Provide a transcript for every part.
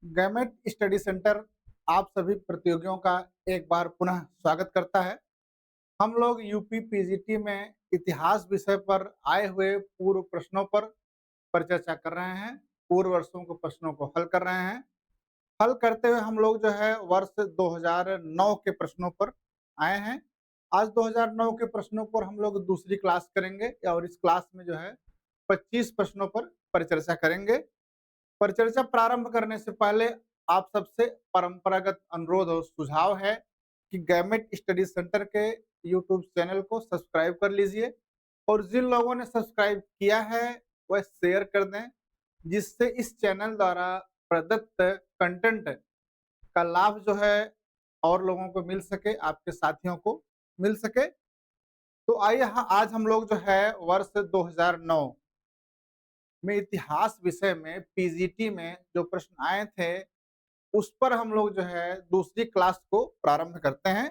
Gamete study centre आप सभी प्रतियोगियों का एक बार पुनः स्वागत करता है। हम लोग यूपी पीजीटी में इतिहास विषय पर आए हुए पूर्व प्रश्नों पर चर्चा कर रहे हैं। पूर्व वर्षों के प्रश्नों को हल कर रहे हैं। हल करते हुए हम लोग जो है वर्ष 2009 के प्रश्नों पर आए हैं। आज 2009 के प्रश्नों पर हम लोग दूसरी क्लास करेंगे और इस क्लास में जो है 25 प्रश्नों पर परिचर्चा करेंगे। परिचर्चा प्रारंभ करने से पहले आप सबसे परंपरागत अनुरोध और सुझाव है कि गैमेट स्टडी सेंटर के यूट्यूब चैनल को सब्सक्राइब कर लीजिए और जिन लोगों ने सब्सक्राइब किया है वह शेयर कर दें, जिससे इस चैनल द्वारा प्रदत्त कंटेंट का लाभ जो है और लोगों को मिल सके, आपके साथियों को मिल सके। तो आइए आज हम लोग जो है वर्ष 2009 में इतिहास विषय में पीजीटी में जो प्रश्न आए थे उस पर हम लोग जो है दूसरी क्लास को प्रारंभ करते हैं।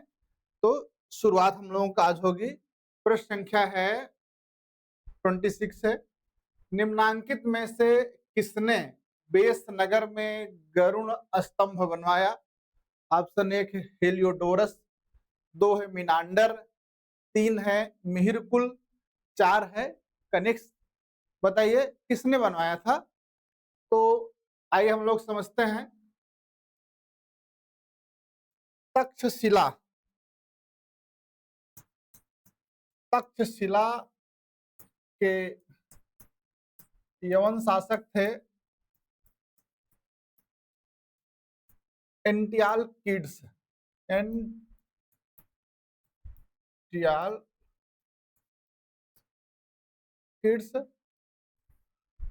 तो शुरुआत हम लोगों का आज होगी। प्रश्न संख्या है 26 है। निम्नांकित में से किसने बेस नगर में गरुण स्तंभ बनवाया? ऑप्शन 1 है हेलियोडोरस, 2 है मिनांडर, 3 है मिहिरकुल, 4 है कनिक्स। बताइए किसने बनवाया था? तो आइए हम लोग समझते हैं। तक्षशिला तक्षशिला के यवन शासक थे एंटियालकिड्स।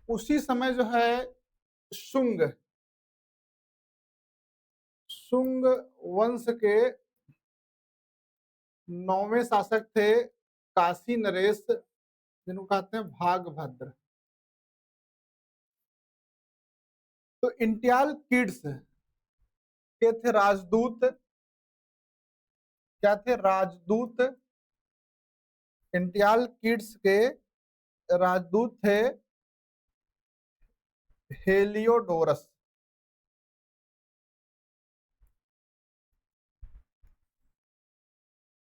उसी समय जो है शुंग वंश के 9वें शासक थे काशी नरेश, जिनको कहते हैं भागभद्र। तो इंटियाल किड्स के थे राजदूत। क्या थे? राजदूत। इंटियाल किड्स के राजदूत थे हेलियोडोरस।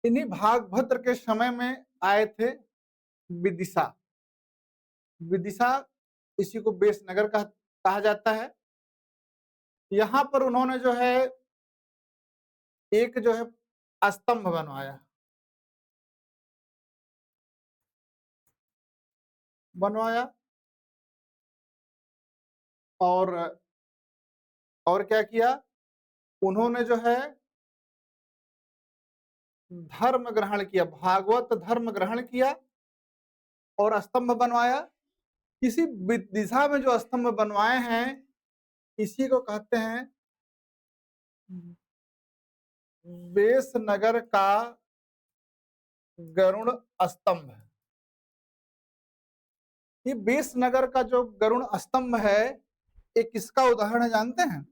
इन्हीं भागभद्र के समय में आए थे विदिशा। विदिशा इसी को बेसनगर कहा जाता है। यहाँ पर उन्होंने जो है एक जो है स्तंभ बनवाया और क्या किया? उन्होंने जो है धर्म ग्रहण किया, भागवत धर्म ग्रहण किया और स्तंभ बनवाया। इसी दिशा में जो स्तंभ बनवाए हैं इसी को कहते हैं बेसनगर का गरुड़ स्तंभ। ये बेसनगर का जो गरुड़ स्तंभ है ये किसका उदाहरण है जानते हैं?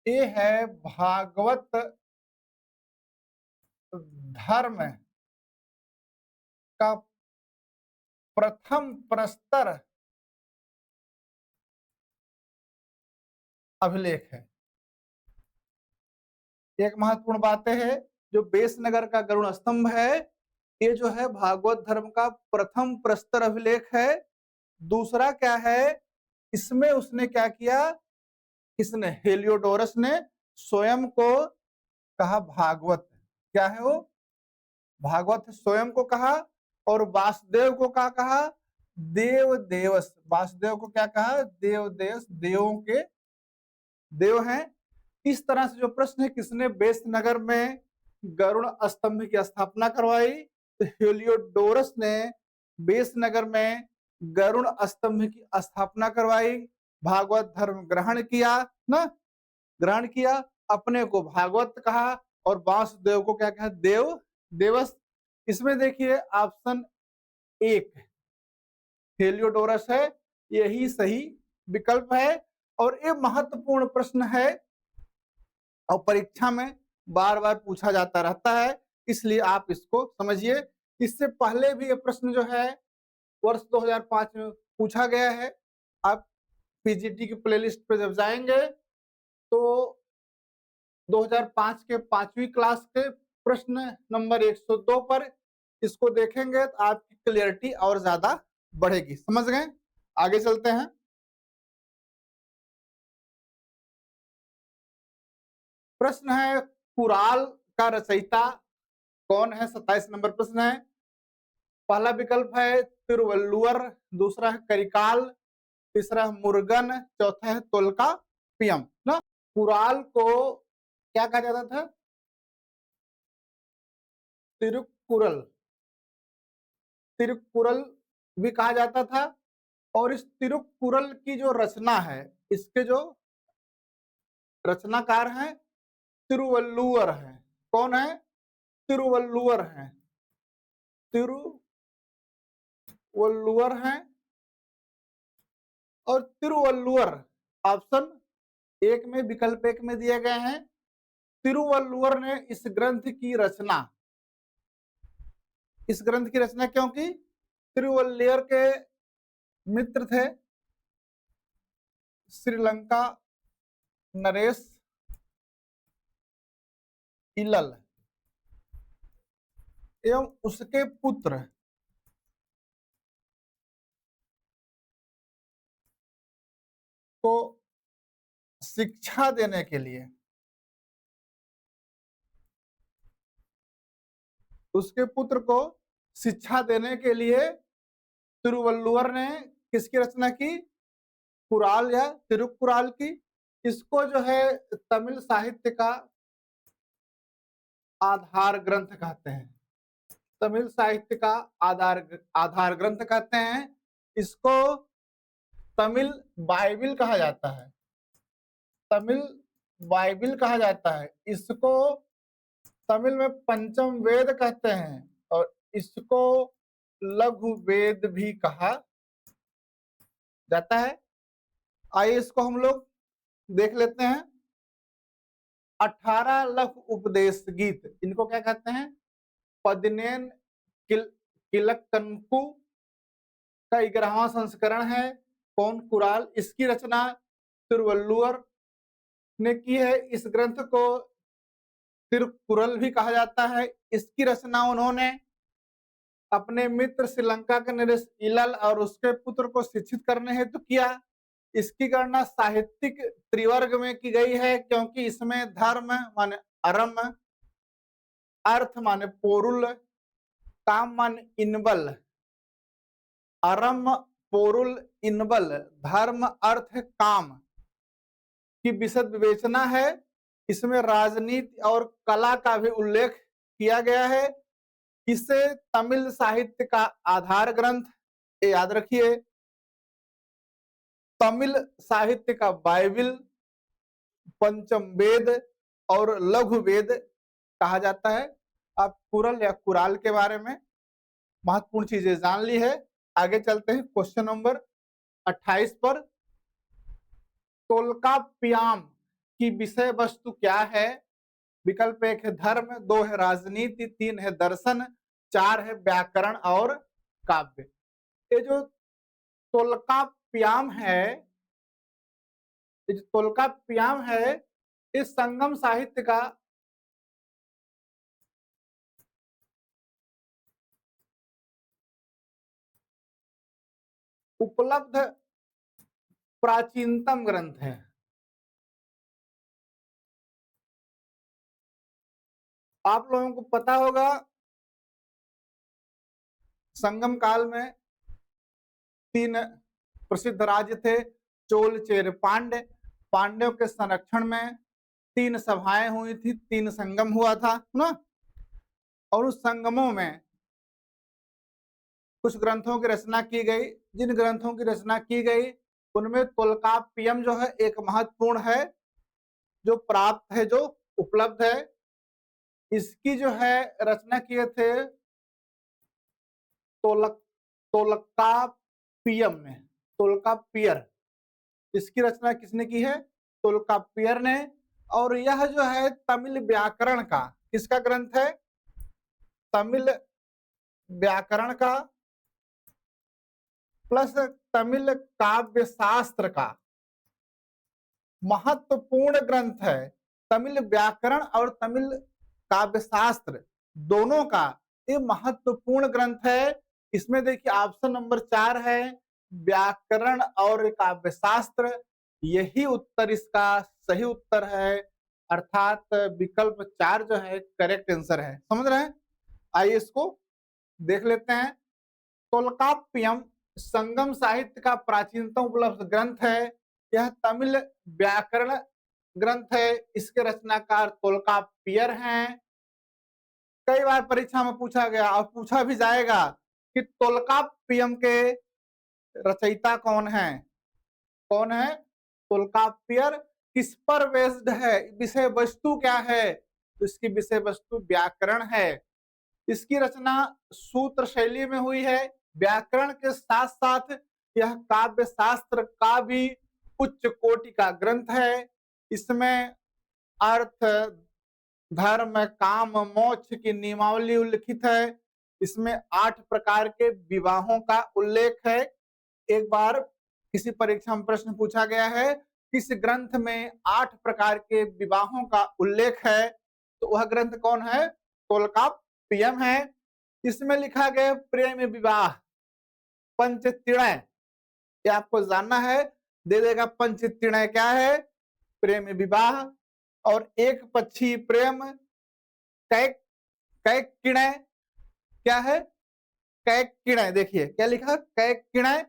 ये है भागवत धर्म का प्रथम प्रस्तर अभिलेख है। एक महत्वपूर्ण बात है, जो बेसनगर का गरुड़ स्तंभ है ये जो है भागवत धर्म का प्रथम प्रस्तर अभिलेख है। दूसरा क्या है, इसमें उसने क्या किया? इसने हेलियोडोरस ने स्वयं को कहा भागवत। क्या है वो? भागवत स्वयं को कहा। और वासुदेव को क्या कहा? देव देवस। वासुदेव को क्या कहा? देव देवस, देवों के देव हैं। इस तरह से जो प्रश्न है किसने बेसनगर में गरुड़ स्तंभ की स्थापना करवाई? तो हेलियोडोरस ने बेसनगर में गरुड़ स्तंभ की स्थापना करवाई। भागवत धर्म ग्रहण किया ना, ग्रहण किया, अपने को भागवत कहा और वासुदेव को क्या कहा? देव देवस। इसमें देखिए ऑप्शन 1 हेलियोडोरस है, यही सही विकल्प है। और ये महत्वपूर्ण प्रश्न है और परीक्षा में बार बार पूछा जाता रहता है, इसलिए आप इसको समझिए। इससे पहले भी ये प्रश्न जो है वर्ष 2005 में पूछा गया है। आप पीजीटी की प्लेलिस्ट पे जब जाएंगे तो 2005 के 5वीं क्लास के प्रश्न नंबर 102 पर इसको देखेंगे तो आपकी क्लियरिटी और ज्यादा बढ़ेगी। समझ गए? आगे चलते हैं। प्रश्न है कुराल का रचयिता कौन है? 27 नंबर प्रश्न है। पहला विकल्प है तिरुवल्लुवर, दूसरा है करिकाल, तीसरा है मुरुगन, चौथा है तोल्कापियम ना। कुराल को क्या कहा जाता था? तिरुकुरल, तिरुकुरल भी कहा जाता था। और इस तिरुकुरल की जो रचना है, इसके जो रचनाकार हैं तिरुवल्लुवर हैं। कौन है? तिरुवल्लुवर हैं, तिरुवल्लुवर हैं। और तिरुवल्लुवर ऑप्शन एक में, विकल्प एक में दिए गए हैं। तिरुवल्लुवर ने इस ग्रंथ की रचना, इस ग्रंथ की रचना क्योंकि तिरुवल्लुवर के मित्र थे श्रीलंका नरेश इलल एवं उसके पुत्र को शिक्षा देने के लिए, उसके पुत्र को शिक्षा देने के लिए तिरुवल्लुवर ने किसकी रचना की? कुराल या तिरुकुराल की। इसको जो है तमिल साहित्य का आधार ग्रंथ कहते हैं। तमिल साहित्य का आधार ग्रंथ कहते हैं। इसको तमिल बाइबिल कहा जाता है, तमिल बाइबिल कहा जाता है। इसको तमिल में पंचम वेद कहते हैं और इसको लघु वेद भी कहा जाता है। आइए इसको हम लोग देख लेते हैं। 18 लघु उपदेश गीत, इनको क्या कहते हैं? पदिनेन किलक्कन्कु का 11वां संस्करण है। कौन? कुराल। इसकी रचना तिरुवल्लुवर ने की है। इस ग्रंथ को तिरुकुरल भी कहा जाता है। इसकी रचना उन्होंने अपने मित्र श्रीलंका के नरेश इलल और उसके पुत्र को शिक्षित करने हेतु किया। इसकी गणना साहित्यिक त्रिवर्ग में की गई है क्योंकि इसमें धर्म माने अरम, अर्थ माने पोरुल, काम माने इनबल। अरम, पोरुल, इनबल, धर्म, अर्थ, काम की विशद विवेचना है। इसमें राजनीति और कला का भी उल्लेख किया गया है। इसे तमिल साहित्य का आधार ग्रंथ, याद रखिए, तमिल साहित्य का बाइबिल, पंचम वेद और लघु वेद कहा जाता है। अब कुरल या कुराल के बारे में महत्वपूर्ण चीजें जान ली है। आगे चलते हैं क्वेश्चन नंबर 28 पर। तोल्कापियम की विषय वस्तु क्या है? विकल्प एक है धर्म, दो है राजनीति, तीन है दर्शन, चार है व्याकरण और काव्य। ये जो तोल्कापियम है, ये जो तोल्कापियम है, इस संगम साहित्य का उपलब्ध प्राचीनतम ग्रंथ है। आप लोगों को पता होगा संगम काल में 3 प्रसिद्ध राज्य थे, चोल, चेर, पांड्य। पांड्यों के संरक्षण में 3 सभाएं हुई थी, 3 संगम हुआ था ना। और उस संगमों में कुछ ग्रंथों की रचना की गई। जिन ग्रंथों की रचना की गई उनमें तोल्कापियम जो है एक महत्वपूर्ण है, जो प्राप्त है, जो उपलब्ध है। इसकी जो है रचना किए थे तोल्कापियम ने, तोल्कापियर। इसकी रचना किसने की है? तोल्कापियर ने। और यह जो है तमिल व्याकरण का, किसका ग्रंथ है? तमिल व्याकरण का प्लस तमिल काव्य शास्त्र का महत्वपूर्ण ग्रंथ है। तमिल व्याकरण और तमिल काव्यशास्त्र दोनों का ये महत्वपूर्ण ग्रंथ है। इसमें देखिए ऑप्शन नंबर 4 है व्याकरण और काव्यशास्त्र, यही उत्तर इसका सही उत्तर है, अर्थात विकल्प 4 जो है करेक्ट आंसर है। समझ रहे हैं? आइए इसको देख लेते हैं। तोल्काप्पियम संगम साहित्य का प्राचीनतम उपलब्ध ग्रंथ है। यह तमिल व्याकरण ग्रंथ है। इसके रचनाकार तोल्काप्पियर हैं। कई बार परीक्षा में पूछा गया और पूछा भी जाएगा कि तोल्काप्पियम के रचयिता कौन है? कौन है? तोल्काप्पियर किस पर बेस्ड है? विषय वस्तु क्या है? तो इसकी विषय वस्तु व्याकरण है। इसकी रचना सूत्र शैली में हुई है। व्याकरण के साथ साथ यह काव्य शास्त्र का भी उच्च कोटि का ग्रंथ है। इसमें अर्थ, धर्म, काम, मोक्ष की नियमावली उल्लिखित है। इसमें 8 प्रकार के विवाहों का उल्लेख है। एक बार किसी परीक्षा में प्रश्न पूछा गया है किस ग्रंथ में 8 प्रकार के विवाहों का उल्लेख है, तो वह ग्रंथ कौन है? तोल्काप्पियम है। इसमें लिखा गया प्रेम विवाह पंचतीर्णय, ये आपको जानना है, दे देगा पंचतीर्णय क्या है? प्रेम विवाह। और एक पक्षी प्रेम कैक कैकिणय क्या है? कैकिणय, देखिए क्या लिखा? कैकिणय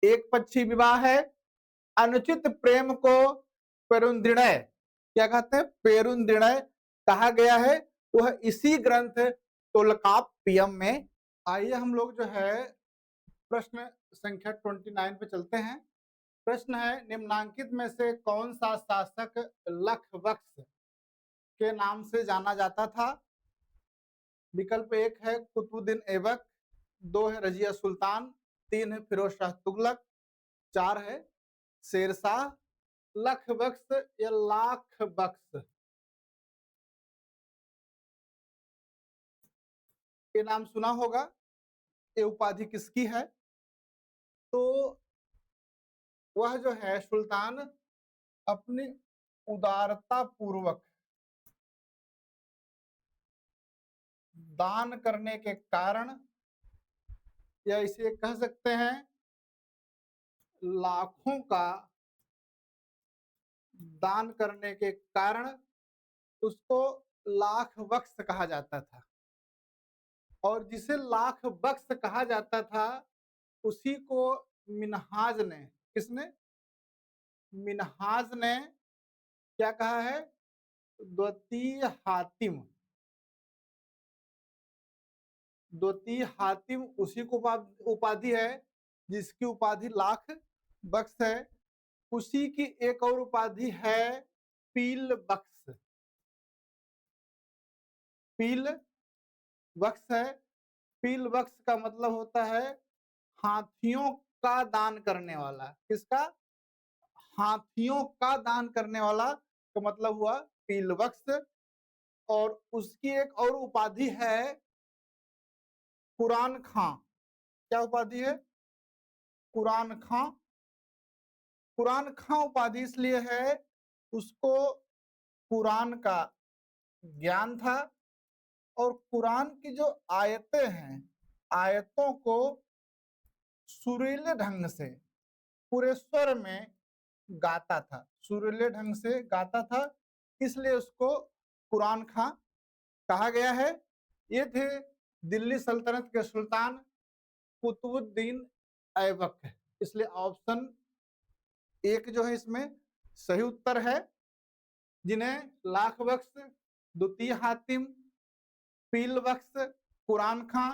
एक पक्षी विवाह है। अनुचित प्रेम को पेरुंदिणय क्या कहते हैं? पेरुंदिणय कहा गया है। वह इसी ग्रंथ तोल्काप्पियम में। आइए हम लोग जो है प्रश्न संख्या 29 पे चलते हैं। प्रश्न है निम्नांकित में से कौन सा शासक लखवक्स के नाम से जाना जाता था? विकल्प 1 है कुतुबुद्दीन ऐबक, 2 है रजिया सुल्तान, 3 है फिरोज शाह तुगलक, 4 है शेरशाह। लखबख्श या लाखबख्श ये नाम सुना होगा। ये उपाधि किसकी है? तो वह जो है सुल्तान अपनी उदारता पूर्वक दान करने के कारण, या इसे कह सकते हैं लाखों का दान करने के कारण उसको लाख बख्श कहा जाता था। और जिसे लाख बख्श कहा जाता था उसी को मिन्हाज ने, किसने? मिन्हाज ने क्या कहा है? द्वितीय हातिम। द्वितीय हातिम उसी को उपाधि है जिसकी उपाधि लाख बख्श है। उसी की एक और उपाधि है पील बख्श। पील बख्श है। पील बख्श का मतलब होता है हाथियों का दान करने वाला। किसका? हाथियों का दान करने वाला का मतलब हुआ पील बख्श। और उसकी एक और उपाधि है कुरान खां। क्या उपाधि है? कुरान खां। कुरान खां उपाधि इसलिए है उसको कुरान का ज्ञान था और कुरान की जो आयतें हैं, आयतों को सुरीले ढंग से पूरे स्वर में गाता था, सुरीले ढंग से गाता था, इसलिए उसको कुरान खां कहा गया है। ये थे दिल्ली सल्तनत के सुल्तान कुतुबुद्दीन ऐबक, इसलिए ऑप्शन 1 जो है इसमें सही उत्तर है। जिन्हें लाख बख्श, द्वितीय हातिम, पील बख्श, कुरान खां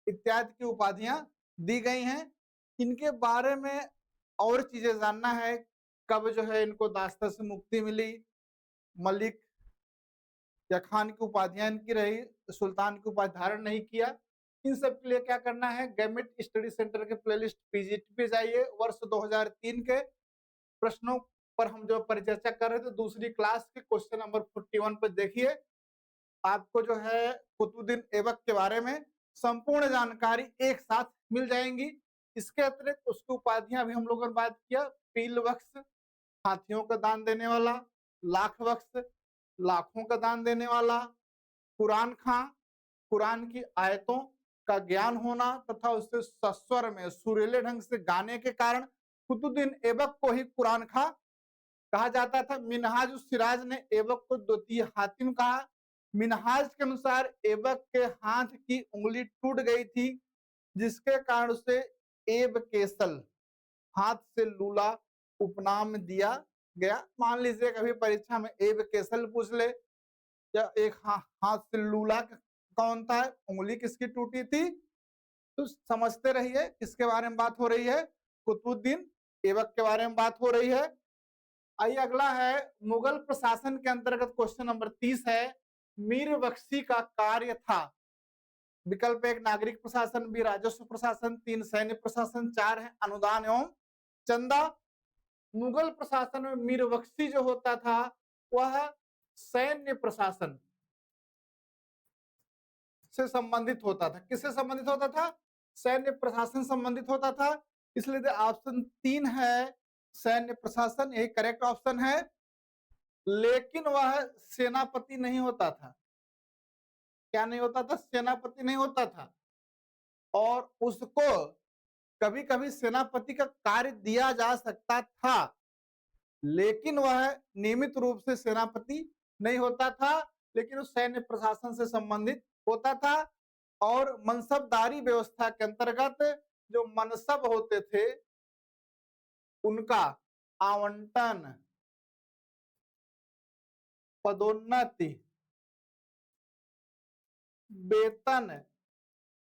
इत्यादि की उपाधियां दी गई हैं। इनके बारे में और चीजें जानना है, कब जो है इनको दास्ता से मुक्ति मिली, मलिक या खान की उपाधियां इनकी रही, सुल्तान की उपाधि धारण नहीं किया, इन सब के लिए क्या करना है? गवर्नमेंट स्टडी सेंटर के प्लेलिस्ट पीजीटी पे जाइए। वर्ष 2003 के प्रश्नों पर हम जो परिचर्चा कर रहे थे दूसरी क्लास के क्वेश्चन नंबर 41 पर देखिए। आपको जो है कुतुबुद्दीन ऐबक के बारे में संपूर्ण जानकारी एक साथ मिल जाएंगी। इसके अतिरिक्त उसकी उपाधियां भी हम लोगों ने बात किया, पील बख्श, हाथियों का दान देने वाला, लाख बख्श, लाखों का दान देने वाला, कुरान खां, कुरान की आयतों का ज्ञान होना तथा उसे सस्वर में सुरीले ढंग से गाने के कारण कुतुद्दीन ऐबक को ही कुरान खां कहा जाता था। मिनहाज उस सिराज ने ऐबक को द्वितीय हातिम कहा। मिनहाज के अनुसार ऐबक के हाथ की उंगली टूट गई थी, जिसके कारण उसे एब केसल, हाथ से लूला उपनाम दिया गया। मान लीजिए कभी परीक्षा में एब केसल पूछ ले या एक हाथ से लूला कौन था, उंगली किसकी टूटी थी, तो समझते रहिए किसके बारे में बात हो रही है, कुतुबुद्दीन ऐबक के बारे में बात हो रही है। आइए अगला है मुगल प्रशासन के अंतर्गत क्वेश्चन नंबर 30 है, मीर बख्शी का कार्य था। विकल्प 1 नागरिक प्रशासन, बी राजस्व प्रशासन, 3 सैन्य प्रशासन, 4 है अनुदान एवं चंदा। मुगल प्रशासन में मीर बख्शी जो होता था वह सैन्य प्रशासन से संबंधित होता था। किससे संबंधित होता था? सैन्य प्रशासन संबंधित होता था। इसलिए ऑप्शन 3 है सैन्य प्रशासन, यही करेक्ट ऑप्शन है। लेकिन वह सेनापति नहीं होता था। क्या नहीं होता था? सेनापति नहीं होता था। और उसको कभी कभी सेनापति का कार्य दिया जा सकता था, लेकिन वह नियमित रूप से सेनापति नहीं होता था, लेकिन उस सैन्य प्रशासन से संबंधित होता था। और मनसबदारी व्यवस्था के अंतर्गत जो मनसब होते थे उनका आवंटन, पदोन्नति, वेतन,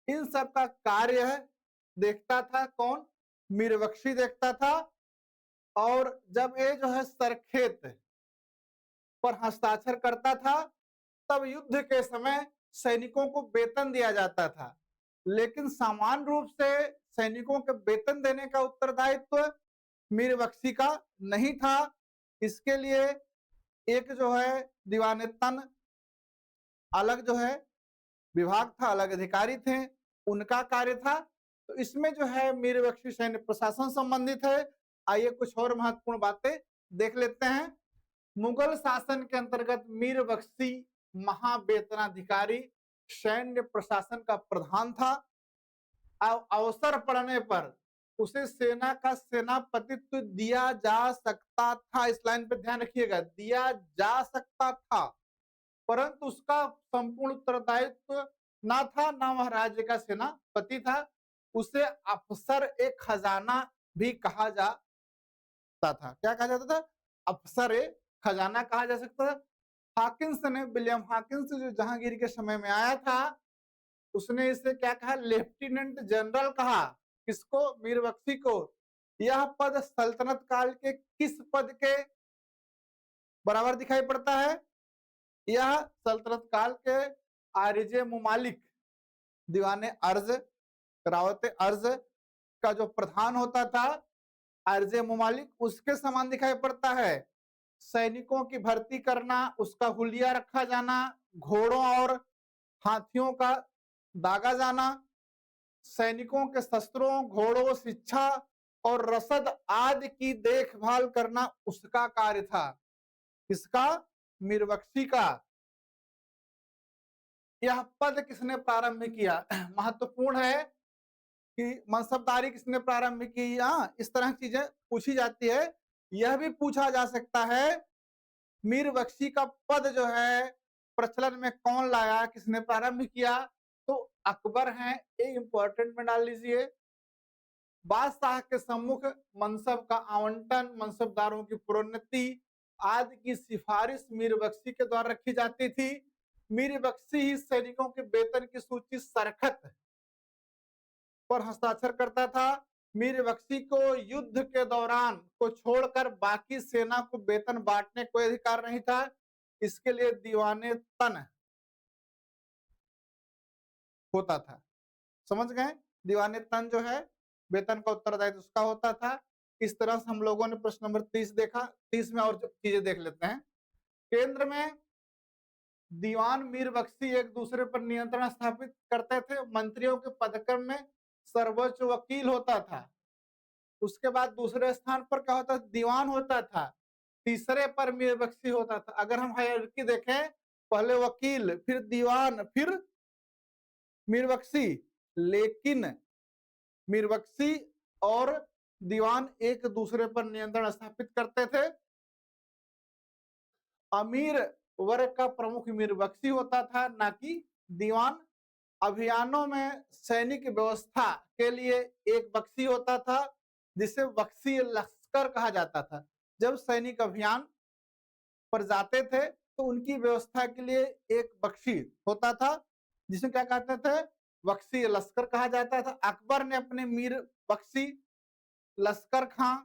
इन सब का कार्य देखता था कौन? मीर बख्शी देखता था। और जब ये जो है सरखेत पर हस्ताक्षर करता था, तब युद्ध के समय सैनिकों को वेतन दिया जाता था, लेकिन सामान्य रूप से सैनिकों के वेतन देने का उत्तरदायित्व मीर बख्शी का नहीं था। इसके लिए एक जो है दीवाने तन अलग जो है विभाग था, अलग अधिकारी थे, उनका कार्य था। तो इसमें जो है मीर बख्शी सैन्य प्रशासन संबंधित है। आइए कुछ और महत्वपूर्ण बातें देख लेते हैं। मुगल शासन के अंतर्गत मीर बख्शी महावेतनाधिकारी सैन्य प्रशासन का प्रधान था। अवसर पड़ने पर उसे सेना का सेनापतित्व दिया जा सकता था। इस लाइन पे ध्यान रखिएगा, दिया जा सकता था, परंतु उसका संपूर्ण उत्तरदायित्व ना था, ना वह राज्य का सेनापति था। उसे अफसर ए खजाना भी कहा जाता था। क्या कहा जाता था? अफसर ए खजाना कहा जा सकता था। हाकिंस ने, विलियम हाकिंस जो जहांगीर के समय में आया था, उसने इसे क्या कहा? लेफ्टिनेंट जनरल कहा। किसको? मीर बख्शी को। यह पद सल्तनत काल के किस पद के बराबर दिखाई पड़ता है? यह सल्तनत काल के आरिजे मुमालिक, दीवाने अर्ज, रावते अर्ज का जो प्रधान होता था, आरिजे मुमालिक, उसके समान दिखाई पड़ता है। सैनिकों की भर्ती करना, उसका हुलिया रखा जाना, घोड़ों और हाथियों का दागा जाना, सैनिकों के शस्त्रों, घोड़ों, शिक्षा और रसद आदि की देखभाल करना उसका कार्य था। किसका? मीर बख्शी का। यह पद किसने प्रारंभ किया? महत्वपूर्ण है कि मनसबदारी किसने प्रारंभ की। इस तरह की चीजें पूछी जाती है। यह भी पूछा जा सकता है मीर बख्शी का पद जो है प्रचलन में कौन लाया, किसने प्रारंभ किया? तो अकबर हैं, ये इंपॉर्टेंट में डाल लीजिए। बादशाह के सम्मुख मनसब का आवंटन, मनसबदारों की प्रोन्नति आदि की सिफारिश मीर बख्शी के द्वारा रखी जाती थी। मीर बख्शी ही सैनिकों के वेतन की सूची सरखत पर हस्ताक्षर करता था। मीर बख्शी को युद्ध के दौरान को छोड़कर बाकी सेना को वेतन बांटने कोई अधिकार नहीं था। इसके लिए दीवाने तन होता था। समझ गए? दीवाने तन जो है वेतन का उत्तरदायित्व उसका होता था। इस तरह से हम लोगों ने प्रश्न नंबर 30 देखा। 30 में और चीजें देख लेते हैं। केंद्र में दीवान मीर बख्शी एक दूसरे पर नियंत्रण स्थापित करते थे। मंत्रियों के पदक्रम में सर्वोच्च वकील होता था। उसके बाद दूसरे स्थान पर क्या होता? दीवान होता था। तीसरे पर मीरबख्शी होता था। अगर हम हायरार्की देखें, पहले वकील, फिर दीवान, फिर मीरबख्शी, लेकिन मीरबख्शी और दीवान एक दूसरे पर नियंत्रण स्थापित करते थे। अमीर वर्ग का प्रमुख मीरबख्शी होता था, ना कि दीवान। अभियानों में सैनिक व्यवस्था के लिए एक बख्शी होता था, जिसे बख्शी लश्कर कहा जाता था। जब सैनिक अभियान पर जाते थे तो उनकी व्यवस्था के लिए एक बख्शी होता था, जिसे क्या कहते थे, बख्शी लश्कर कहा जाता था। अकबर ने अपने मीर बख्शी, लश्कर खां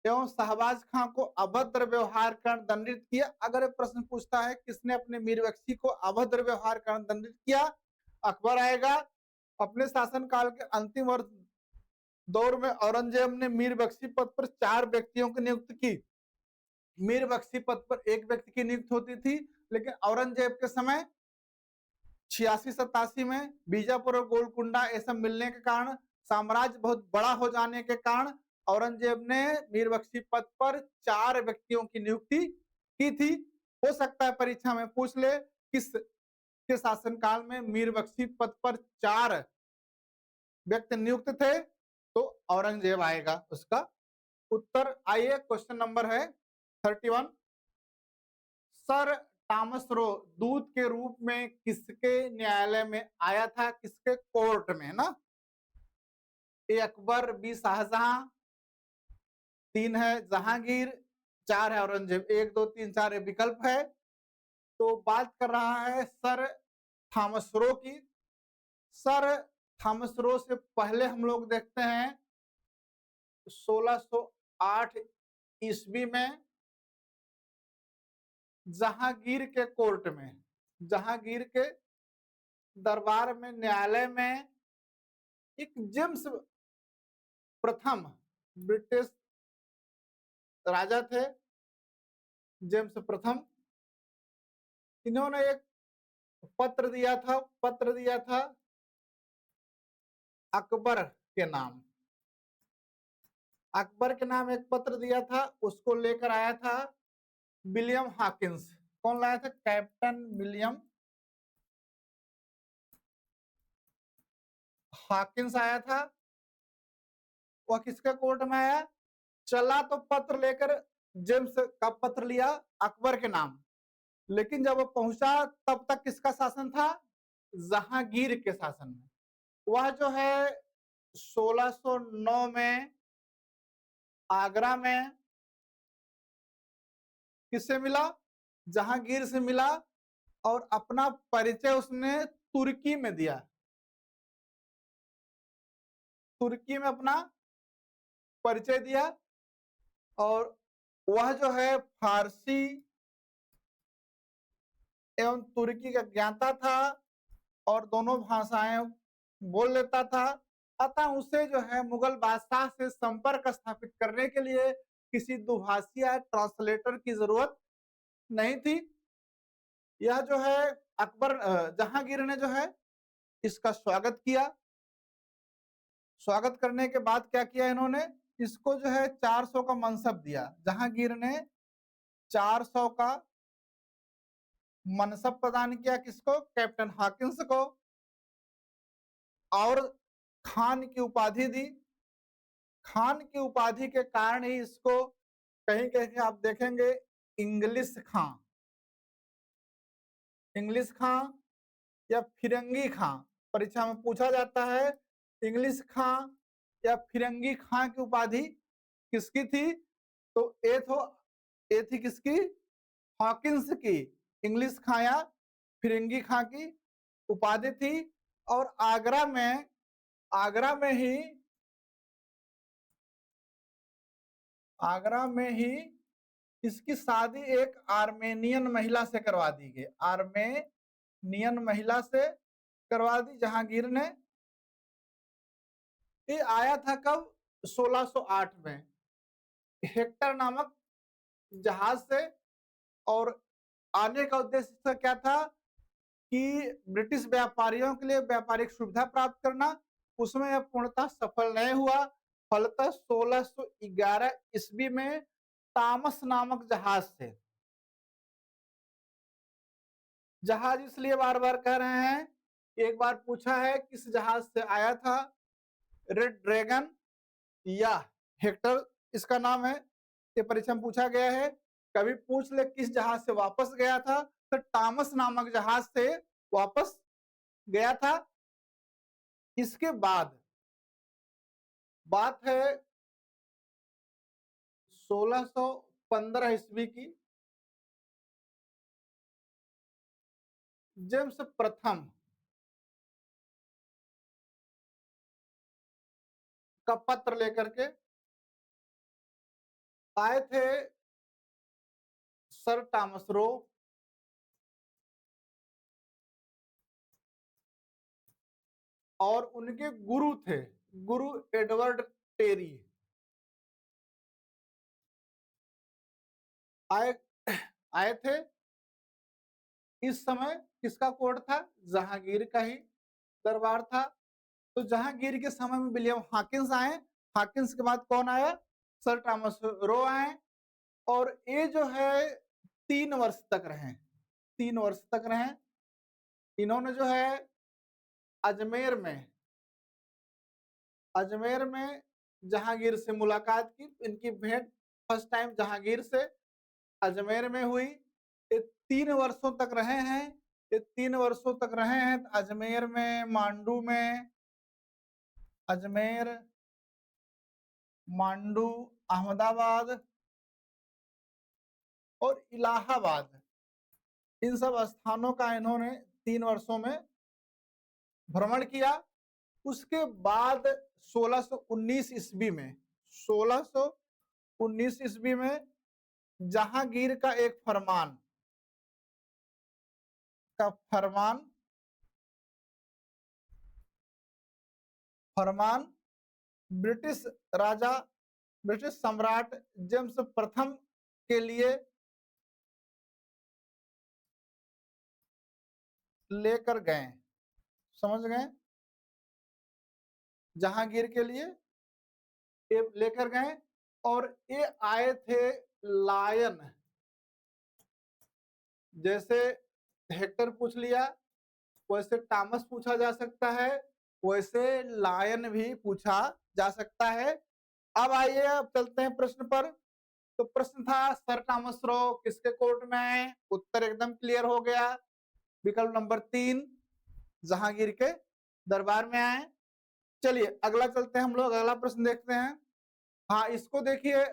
एवं शहबाज खां को अभद्र व्यवहार कर दंडित किया। अगर प्रश्न पूछता है किसने अपने मीर बख्शी को अभद्र व्यवहार कर दंडित किया, अकबर आएगा। अपने शासनकाल के अंतिम वर्ष दौर में औरंगजेब ने मीर बख्शी पद पर 4 व्यक्तियों की नियुक्ति की। मीर बख्शी पद पर एक व्यक्ति की नियुक्ति होती थी, लेकिन औरंगजेब के समय 86-87 में बीजापुर और गोलकुंडा ये सब मिलने के कारण, साम्राज्य बहुत बड़ा हो जाने के कारण औरंगजेब ने मीर बख्शी पद पर 4 व्यक्तियों की नियुक्ति की थी। हो सकता है परीक्षा में पूछ ले किस के शासनकाल में मीर बख्शी पद पर 4 व्यक्ति नियुक्त थे, तो औरंगजेब आएगा उसका उत्तर। आइए क्वेश्चन नंबर है 31। सर थॉमस रो दूत के रूप में किसके न्यायालय में आया था, किसके कोर्ट में, ना? ए अकबर, बी शाहजहां, 3 है जहांगीर, 4 है औरंगजेब। 1 2 3 4 विकल्प है। तो बात कर रहा है सर थॉमस रो की। सर थॉमस रो से पहले हम लोग देखते हैं 1608 ईस्वी में जहांगीर के कोर्ट में, जहांगीर के दरबार में, न्यायालय में एक जेम्स प्रथम ब्रिटिश राजा थे, जेम्स प्रथम। इन्होंने एक पत्र दिया था अकबर के नाम। अकबर के नाम एक पत्र दिया था, उसको लेकर आया था विलियम हॉकिंस। कौन लाया था? कैप्टन विलियम हॉकिंस आया था। वह किसके कोर्ट में आया? चला तो पत्र लेकर, जेम्स का पत्र लिया अकबर के नाम, लेकिन जब वो पहुंचा तब तक किसका शासन था? जहांगीर के शासन में। वह जो है 1609 में आगरा में किससे मिला? जहांगीर से मिला, और अपना परिचय उसने तुर्की में दिया। तुर्की में अपना परिचय दिया, और वह जो है फारसी एवं तुर्की का ज्ञाता था और दोनों भाषाएं बोल लेता था। अतः उसे जो है मुगल बादशाह से संपर्क स्थापित करने के लिए किसी दुभाषी या ट्रांसलेटर की जरूरत नहीं थी। यह जो है अकबर, जहांगीर ने जो है इसका स्वागत किया। स्वागत करने के बाद क्या किया इन्होंने? इसको जो है 400 का मनसब दिया। जहांगीर ने 400 का मनसब प्रदान किया। किसको? कैप्टन हॉकिंस को। और खान की उपाधि दी। खान की उपाधि के कारण ही इसको कहीं कहीं आप देखेंगे इंग्लिश खां, इंग्लिश खां या फिरंगी खां परीक्षा में पूछा जाता है। इंग्लिश खां या फिरंगी खां की उपाधि किसकी थी? तो ए थी किसकी? हॉकिंस की। इंग्लिश खां या फिरंगी खां की उपाधि थी। और आगरा में ही इसकी शादी एक आर्मेनियन महिला से करवा दी गई। आर्मेनियन महिला से करवा दी जहांगीर ने। ये आया था कब? 1608 में हेक्टर नामक जहाज से। और आने का उद्देश्य क्या था कि ब्रिटिश व्यापारियों के लिए व्यापारिक सुविधा प्राप्त करना। उसमें यह पूर्णतः सफल नहीं हुआ। फलतः 1611 ईस्वी में तामस नामक जहाज से। जहाज इसलिए बार बार कह रहे हैं, एक बार पूछा है किस जहाज से आया था, रेड ड्रैगन या हेक्टर इसका नाम है, ये परीक्षा में पूछा गया है। कभी पूछ ले किस जहाज से वापस गया था, तो टामस नामक जहाज से वापस गया था। इसके बाद बात है 1615 ईस्वी की। जेम्स प्रथम का पत्र लेकर के आए थे सर टॉमस रो, और उनके गुरु थे गुरु एडवर्ड टेरी। आए आए थे। इस समय किसका कोर्ट था? जहांगीर का ही दरबार था। तो जहांगीर के समय में विलियम हॉकिंस आए। हॉकिंस के बाद कौन आया? सर टॉमस रो आए। और ये जो है 3 वर्ष तक रहे, 3 वर्ष तक रहे। इन्होंने जो है अजमेर में जहांगीर से मुलाकात की। इनकी भेंट फर्स्ट टाइम जहांगीर से अजमेर में हुई। ये 3 वर्षों तक रहे हैं। ये 3 वर्षों तक रहे हैं अजमेर में, मांडू में, अजमेर, मांडू, अहमदाबाद और इलाहाबाद, इन सब स्थानों का इन्होंने 3 वर्षों में भ्रमण किया। उसके बाद 1619 ईस्वी में 1619 ईस्वी में जहांगीर का एक फरमान ब्रिटिश राजा, ब्रिटिश सम्राट जेम्स प्रथम के लिए लेकर गए। समझ गए? जहांगीर के लिए ये लेकर गए। और ये आए थे लायन, जैसे हेक्टर पूछ लिया वैसे टॉमस पूछा जा सकता है, वैसे लायन भी पूछा जा सकता है। अब आइए, अब चलते हैं प्रश्न पर। तो प्रश्न था सर टॉमस रो किसके कोर्ट में आए? उत्तर एकदम क्लियर हो गया, विकल्प नंबर 3 जहांगीर के दरबार में आए। चलिए अगला चलते हैं हम लोग, अगला प्रश्न देखते हैं। हाँ, इसको देखिए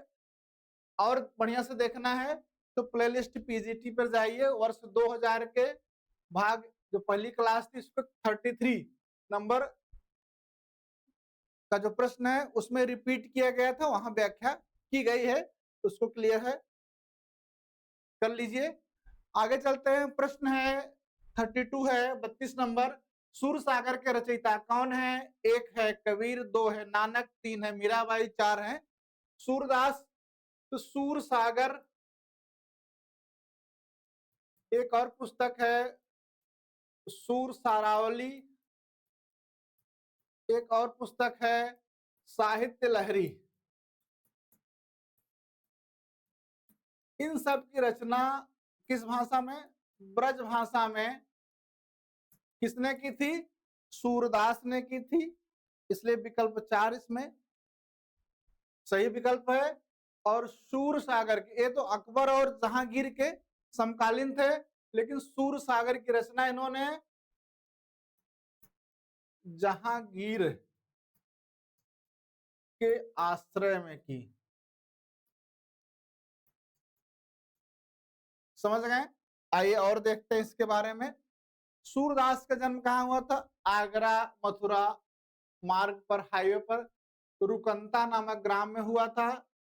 और बढ़िया से देखना है तो प्लेलिस्ट पीजीटी पर जाइए। वर्ष 2000 के भाग जो पहली क्लास थी उस पर 33 नंबर का जो प्रश्न है उसमें रिपीट किया गया था, वहां व्याख्या की गई है, उसको क्लियर है कर लीजिए। आगे चलते हैं। प्रश्न है 32 है, 32 नंबर। सूर सागर के रचयिता कौन है? 1 है कबीर, 2 है नानक, 3 है मीराबाई, 4 है सूरदास। तो सूर सागर, एक और पुस्तक है सूर सारावली, एक और पुस्तक है साहित्य लहरी। इन सब की रचना किस भाषा में? ब्रज भाषा में। किसने की थी? सूरदास ने की थी। इसलिए विकल्प 4 इसमें सही विकल्प है। और सूर सागर के, ये तो अकबर और जहांगीर के समकालीन थे, लेकिन सूर सागर की रचना इन्होंने जहांगीर के आश्रय में की। समझ गए? आइए और देखते हैं इसके बारे में। सूरदास का जन्म कहाँ हुआ था? आगरा मथुरा मार्ग पर, हाईवे पर रुकंता नामक ग्राम में हुआ था।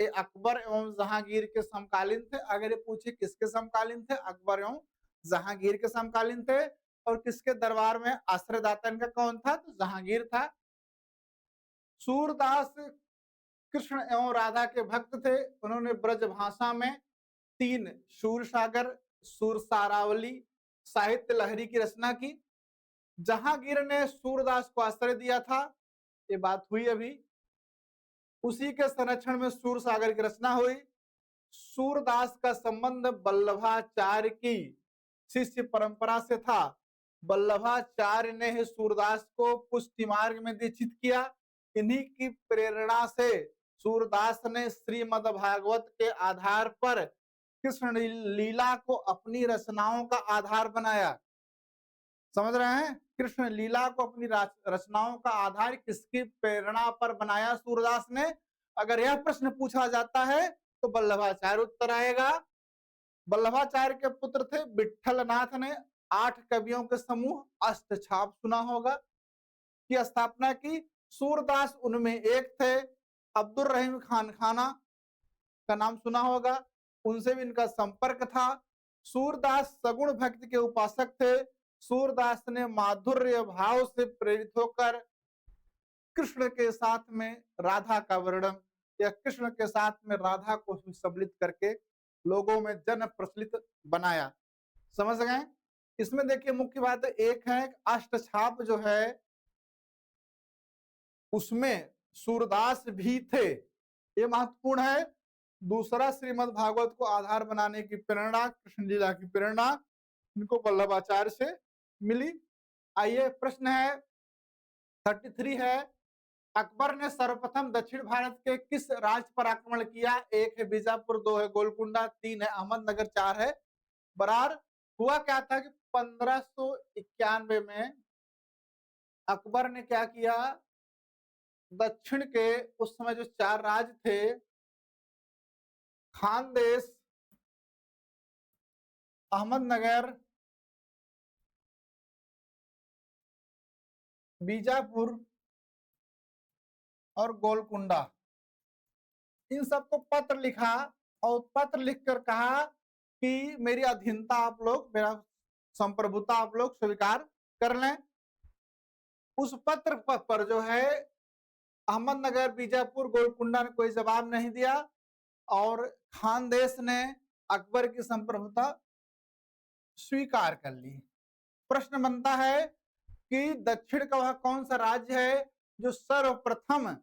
ये अकबर एवं जहांगीर के समकालीन थे। अगर ये पूछे किसके समकालीन थे? अकबर एवं जहांगीर के समकालीन थे। और किसके दरबार में आश्रयदाता इनका कौन था? तो जहांगीर था। सूरदास कृष्ण एवं राधा के भक्त थे। उन्होंने ब्रज भाषा में 3 सूर सागर, सूर सारावली, साहित्य लहरी की रचना की। जहांगीर ने सूरदास को आश्रय दिया था, ये बात हुई अभी। उसी के संरक्षण में सूर सागर की रचना हुई। सूरदास का संबंध वल्लभाचार्य की शिष्य परंपरा से था। वल्लभाचार्य ने ही सूरदास को पुष्टि मार्ग में दीक्षित किया। इन्हीं की प्रेरणा से सूरदास ने श्रीमद् भागवत के आधार पर कृष्ण लीला को अपनी रचनाओं का आधार बनाया। समझ रहे हैं? कृष्ण लीला को अपनी रचनाओं का आधार किसकी प्रेरणा पर बनाया सूरदास ने? अगर यह प्रश्न पूछा जाता है तो वल्लभाचार्य उत्तर आएगा। वल्लभाचार्य के पुत्र थे विठलनाथ ने 8 कवियों के समूह अष्टछाप सुना होगा की स्थापना की। सूरदास उनमें एक थे। अब्दुल रहीम खान खाना का नाम सुना होगा, उनसे भी इनका संपर्क था। सूरदास सगुण भक्ति के उपासक थे। सूरदास ने माधुर्य भाव से प्रेरित होकर कृष्ण के साथ में राधा का वर्णन या कृष्ण के साथ में राधा को सम्मिलित करके लोगों में जन प्रचलित बनाया। समझ गए? इसमें देखिए मुख्य बात एक है अष्टछाप जो है उसमें सूरदास भी थे, ये महत्वपूर्ण है। दूसरा श्रीमद् भागवत को आधार बनाने की प्रेरणा, कृष्ण लीला की प्रेरणा इनको वल्लभाचार्य से मिली। आइए प्रश्न है 33 है, अकबर ने सर्वप्रथम दक्षिण भारत के किस राज्य पर आक्रमण किया? 1 है बीजापुर, 2 है गोलकुंडा, 3 है अहमदनगर, 4 है बरार। हुआ क्या था कि 1591 में अकबर ने क्या किया, दक्षिण के उस समय जो 4 राज्य थे, खानदेश, अहमदनगर, बीजापुर और गोलकुंडा, इन सबको पत्र लिखा और पत्र लिखकर कहा कि मेरी अधीनता आप लोग, मेरा संप्रभुता आप लोग स्वीकार कर लें। उस पत्र पर जो है अहमदनगर, बीजापुर, गोलकुंडा ने कोई जवाब नहीं दिया और खानदेश ने अकबर की संप्रभुता स्वीकार कर ली। प्रश्न बनता है कि दक्षिण का वह कौन सा राज्य है जो सर्वप्रथम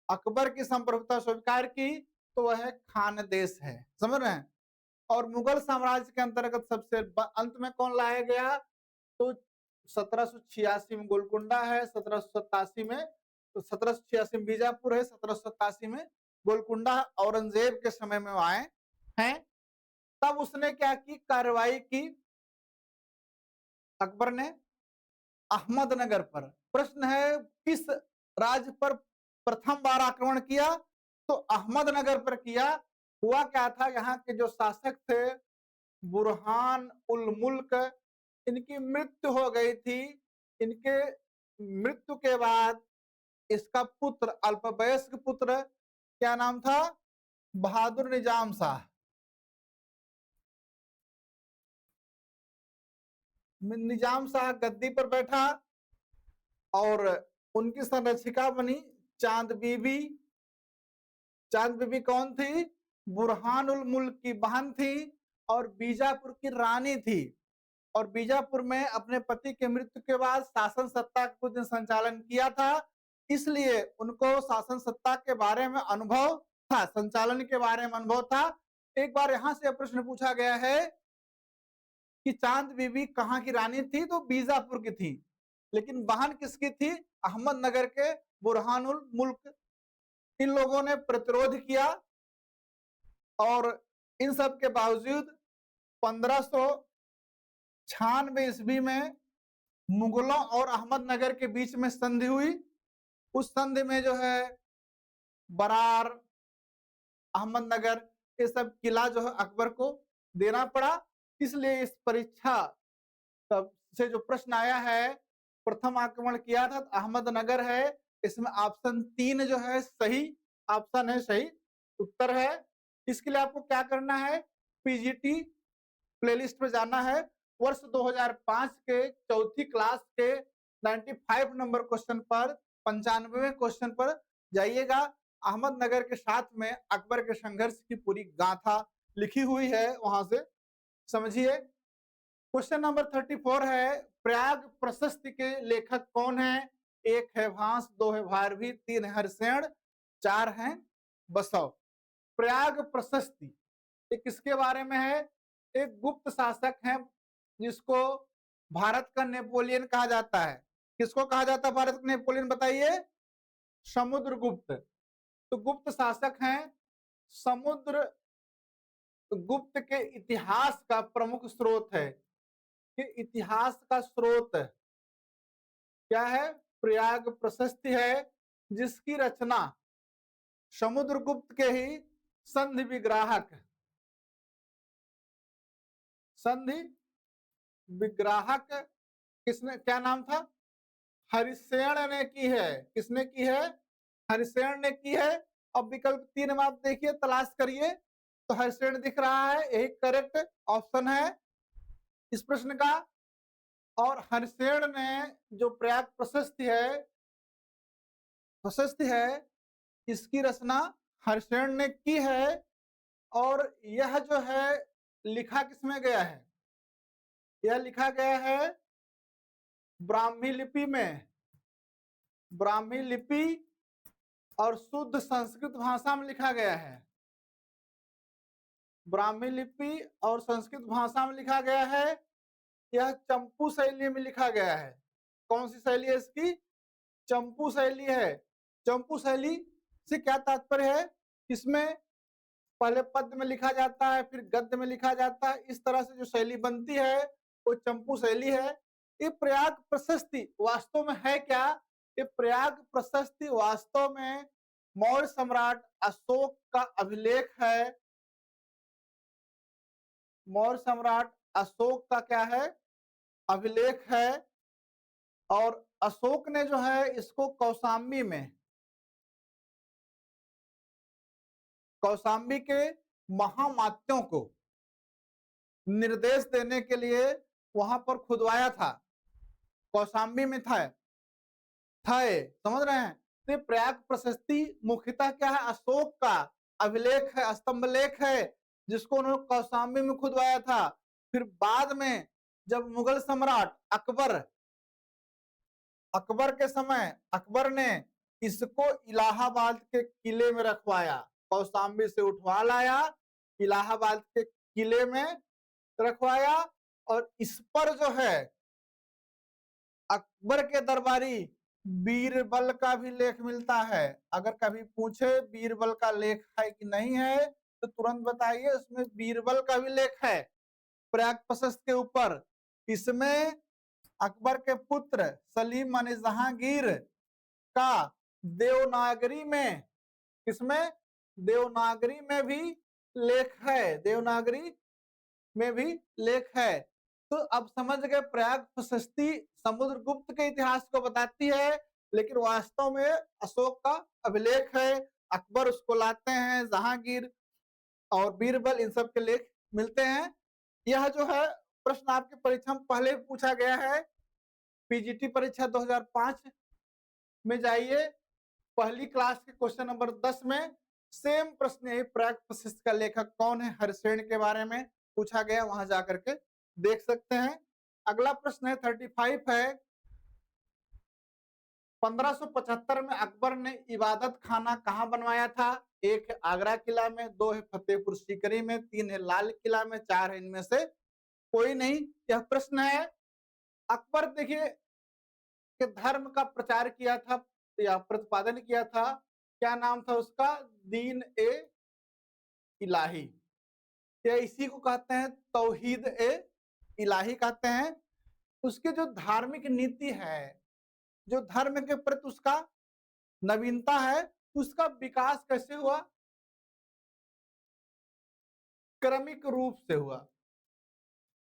अकबर की संप्रभुता स्वीकार की? तो वह है खानदेश है। समझ रहे हैं? और मुगल साम्राज्य के अंतर्गत सबसे अंत में कौन लाया गया? तो 1786 में गोलकुंडा है, 1787 में, तो 1786 में बीजापुर है, 1787 में गोलकुंडा औरंगजेब के समय में आए हैं। तब उसने क्या की कार्रवाई की अकबर ने? अहमदनगर पर। प्रश्न है किस राज्य पर प्रथम बार आक्रमण किया? तो अहमदनगर पर किया। हुआ क्या था, यहाँ के जो शासक थे बुरहान उल मुल्क, इनकी मृत्यु हो गई थी। इनके मृत्यु के बाद इसका पुत्र, अल्पवयस्क पुत्र, क्या नाम था? बहादुर निजाम शाह। निजाम शाह गद्दी पर बैठा और उनकी संरक्षिका बनी चांद बीबी। चांद बीबी कौन थी? बुरहान उल मुल्क की बहन थी और बीजापुर की रानी थी। और बीजापुर में अपने पति के मृत्यु के बाद शासन सत्ता का कुछ दिन संचालन किया था, इसलिए उनको शासन सत्ता के बारे में अनुभव था, संचालन के बारे में अनुभव था। एक बार यहां से प्रश्न पूछा गया है कि चांद बीबी कहाँ की रानी थी? तो बीजापुर की थी, लेकिन बहन किसकी थी? अहमदनगर के बुरहानुल मुल्क। इन लोगों ने प्रतिरोध किया और इन सब के बावजूद 1596 ईस्वी में मुगलों और अहमदनगर के बीच में संधि हुई। उस संधि में जो है बरार, अहमदनगर, ये सब किला जो है अकबर को देना पड़ा। इसलिए इस परीक्षा से जो प्रश्न आया है, प्रथम आक्रमण किया था अहमदनगर है। इसमें ऑप्शन 3 जो है सही ऑप्शन है, सही उत्तर है। इसके लिए आपको क्या करना है, पीजीटी प्लेलिस्ट पे जाना है। वर्ष 2005 के चौथी क्लास के 95 नंबर क्वेश्चन पर, 95वें क्वेश्चन पर जाइएगा। अहमदनगर के साथ में अकबर के संघर्ष की पूरी गाथा लिखी हुई है, वहां से समझिए। क्वेश्चन नंबर 34 है, प्रयाग प्रशस्ति के लेखक कौन है? 1 है भांस, 2 है भारवी, 3 है हरिसेन, 4 है बसव। प्रयाग प्रशस्ति ये किसके बारे में है? एक गुप्त शासक है जिसको भारत का नेपोलियन कहा जाता है। किसको कहा जाता है भारत का नेपोलियन बताइए? समुद्रगुप्त। तो गुप्त शासक हैं। समुद्र गुप्त के इतिहास का प्रमुख स्रोत है कि इतिहास का स्रोत क्या है? प्रयाग प्रशस्ति है, जिसकी रचना समुद्रगुप्त के ही संधि विग्राहक संधि विग्राहक किसने, क्या नाम था? हरिसेन ने की है। किसने की है? हरिसेन ने की है। अब विकल्प 3 में आप देखिए, तलाश करिए, तो हरिसेन दिख रहा है, यही करेक्ट ऑप्शन है इस प्रश्न का। और हरिसेन ने जो प्रयाग प्रशस्ति है इसकी रचना हरिसेन ने की है। और यह जो है लिखा किसमें गया है? यह लिखा गया है ब्राह्मी लिपि में। ब्राह्मी लिपि और शुद्ध संस्कृत भाषा में लिखा गया है। ब्राह्मी लिपि और संस्कृत भाषा में लिखा गया है। यह चंपू शैली में लिखा गया है। कौन सी शैली है इसकी? चंपू शैली है। चंपू शैली से क्या तात्पर्य है? इसमें पहले पद्य में लिखा जाता है, फिर गद्य में लिखा जाता है। इस तरह से जो शैली बनती है वो चंपू शैली है। ये प्रयाग प्रशस्ति वास्तव में है क्या? ये प्रयाग प्रशस्ति वास्तव में मौर्य सम्राट अशोक का अभिलेख है। मौर्य सम्राट अशोक का क्या है? अभिलेख है। और अशोक ने जो है इसको कौशाम्बी के महामात्यों को निर्देश देने के लिए वहां पर खुदवाया था। कौशाम्बी में था ये, समझ रहे हैं? तो ये प्रयाग प्रशस्ति मुख्यतः क्या है? अशोक का अभिलेख है, स्तंभ लेख है, जिसको उन्होंने कौशाम्बी में खुदवाया था। फिर बाद में जब मुगल सम्राट अकबर के समय अकबर ने इसको इलाहाबाद के किले में रखवाया। कौशाम्बी से उठवा लाया, इलाहाबाद के किले में रखवाया। और इस पर जो है अकबर के दरबारी बीरबल का भी लेख मिलता है। अगर कभी पूछे बीरबल का लेख है कि नहीं है तो तुरंत बताइए, उसमें बीरबल का भी लेख है प्रयाग प्रशस्ति के ऊपर। इसमें अकबर के पुत्र सलीम माने जहांगीर का देवनागरी में, किसमें? देवनागरी में भी लेख है। देवनागरी में भी लेख है। तो अब समझ गए, प्रयाग प्रशस्ति समुद्रगुप्त के इतिहास को बताती है, लेकिन वास्तव में अशोक का अभिलेख है। अकबर उसको लाते हैं, जहांगीर और बीरबल इन सब के लेख मिलते हैं। यह जो है प्रश्न आपकी परीक्षा में पहले पूछा गया है। पीजीटी परीक्षा 2005 में जाइए, पहली क्लास के क्वेश्चन नंबर 10 में सेम प्रश्न है, प्रयाग प्रशस्ति का लेखक कौन है, हरिसेन के बारे में पूछा गया, वहां जाकर के देख सकते हैं। अगला प्रश्न है 35 है। 1575 में अकबर ने इबादत खाना कहाँ बनवाया था? 1 है आगरा किला में, 2 है फतेहपुर सीकरी में, 3 है लाल किला में, 4 है इनमें से कोई नहीं। यह प्रश्न है। अकबर देखिए कि धर्म का प्रचार किया था या प्रतिपादन किया था, क्या नाम था उसका? दीन ए इलाही, या इसी को कहते हैं तौहीद ए इलाही कहते हैं। उसकी जो धार्मिक नीति है, जो धर्म के प्रति उसका नवीनता है, उसका विकास कैसे हुआ? क्रमिक रूप से हुआ।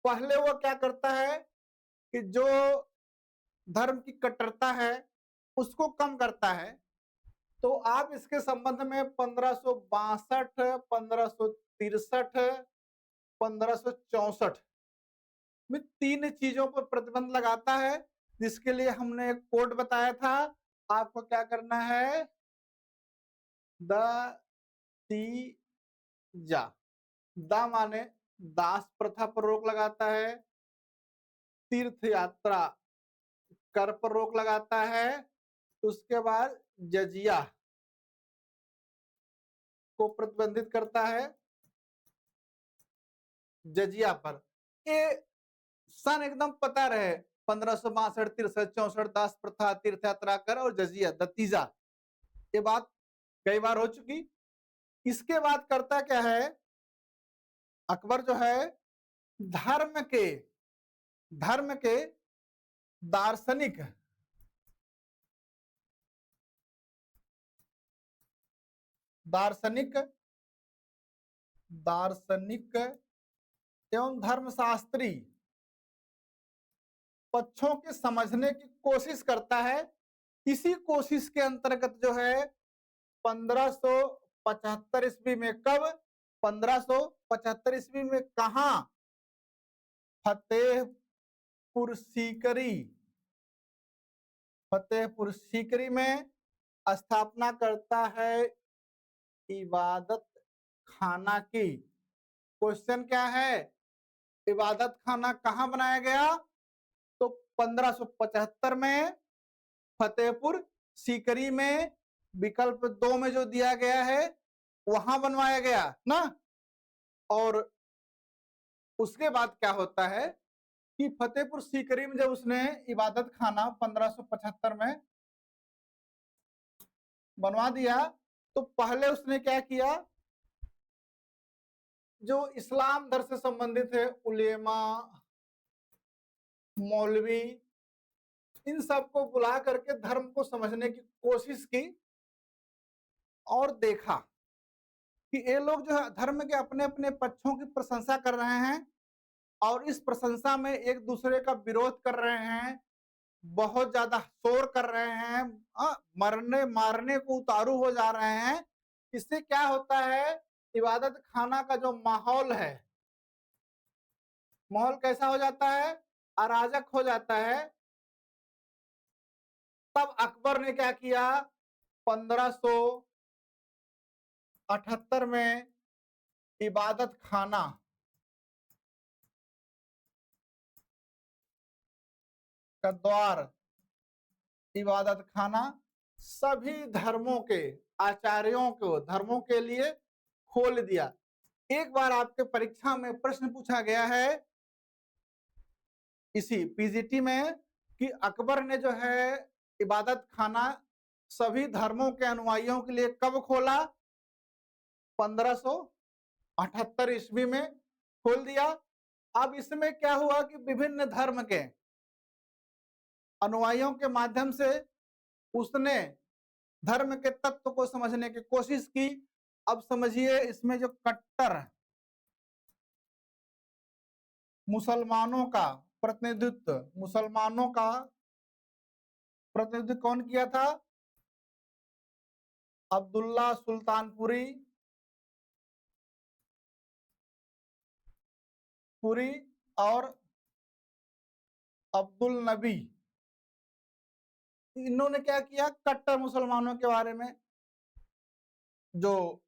पहले वो क्या करता है कि जो धर्म की कट्टरता है उसको कम करता है। तो आप इसके संबंध में 1562, 1563, 1564 में 3 चीजों पर प्रतिबंध लगाता है, जिसके लिए हमने एक कोड बताया था। आपको क्या करना है? दा माने दास प्रथा पर रोक लगाता है, तीर्थ यात्रा कर पर रोक लगाता है, उसके बाद जजिया को प्रतिबंधित करता है जजिया पर। ये सन एकदम पता रहे, 1562, 63, 64, दास प्रथा, तीर्थ यात्रा कर और जजिया दतीजा, ये बात कई बार हो चुकी। इसके बाद करता क्या है अकबर जो है, धर्म के धर्म के दार्शनिक दार्शनिक दार्शनिक एवं धर्मशास्त्री पक्षों के समझने की कोशिश करता है। इसी कोशिश के अंतर्गत जो है 1575 ईस्वी में, कब 1575 ईस्वी में कहा, फतेहपुर सीकरी में स्थापना करता है इबादत खाना की। क्वेश्चन क्या है, इबादत खाना कहाँ बनाया गया? तो 1575 में फतेहपुर सीकरी में, विकल्प 2 में जो दिया गया है वहां बनवाया गया ना। और उसके बाद क्या होता है कि फतेहपुर सीकरी में जब उसने इबादत खाना 1575 में बनवा दिया, तो पहले उसने क्या किया, जो इस्लाम धर्म से संबंधित है, उलेमा, मौलवी, इन सबको बुला करके धर्म को समझने की कोशिश की और देखा कि ये लोग जो है धर्म के अपने अपने पक्षों की प्रशंसा कर रहे हैं और इस प्रशंसा में एक दूसरे का विरोध कर रहे हैं, बहुत ज्यादा शोर कर रहे हैं, मरने मारने को उतारू हो जा रहे हैं। इससे क्या होता है, इबादत खाना का जो माहौल है, माहौल कैसा हो जाता है, अराजक हो जाता है। तब अकबर ने क्या किया, 1578 में इबादत खाना का द्वार, इबादत खाना सभी धर्मों के आचार्यों को, धर्मों के लिए खोल दिया। एक बार आपके परीक्षा में प्रश्न पूछा गया है इसी पीजीटी में कि अकबर ने जो है इबादत खाना सभी धर्मों के अनुयायियों के लिए कब खोला? 1578 ईस्वी में खोल दिया। अब इसमें क्या हुआ कि विभिन्न धर्म के अनुयायियों के माध्यम से उसने धर्म के तत्व को समझने की कोशिश की। अब समझिए, इसमें जो कट्टर मुसलमानों का प्रतिनिधित्व कौन किया था? अब्दुल्ला सुल्तानपुरी और अब्दुल नबी। इन्होंने क्या किया, कट्टर मुसलमानों के बारे में जो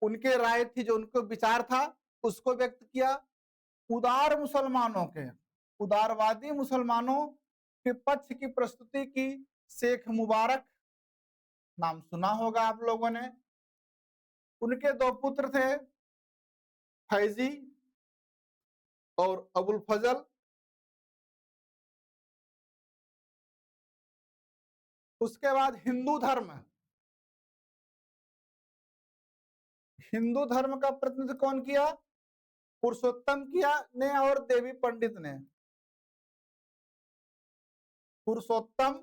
उनके राय थी, जो उनको विचार था, उसको व्यक्त किया। उदारवादी मुसलमानों के पक्ष की प्रस्तुति की शेख मुबारक, नाम सुना होगा आप लोगों ने। उनके 2 पुत्र थे, फैजी और अबुल फजल। उसके बाद हिंदू धर्म का प्रतिनिधित्व कौन किया? पुरुषोत्तम किया ने और देवी पंडित ने। पुरुषोत्तम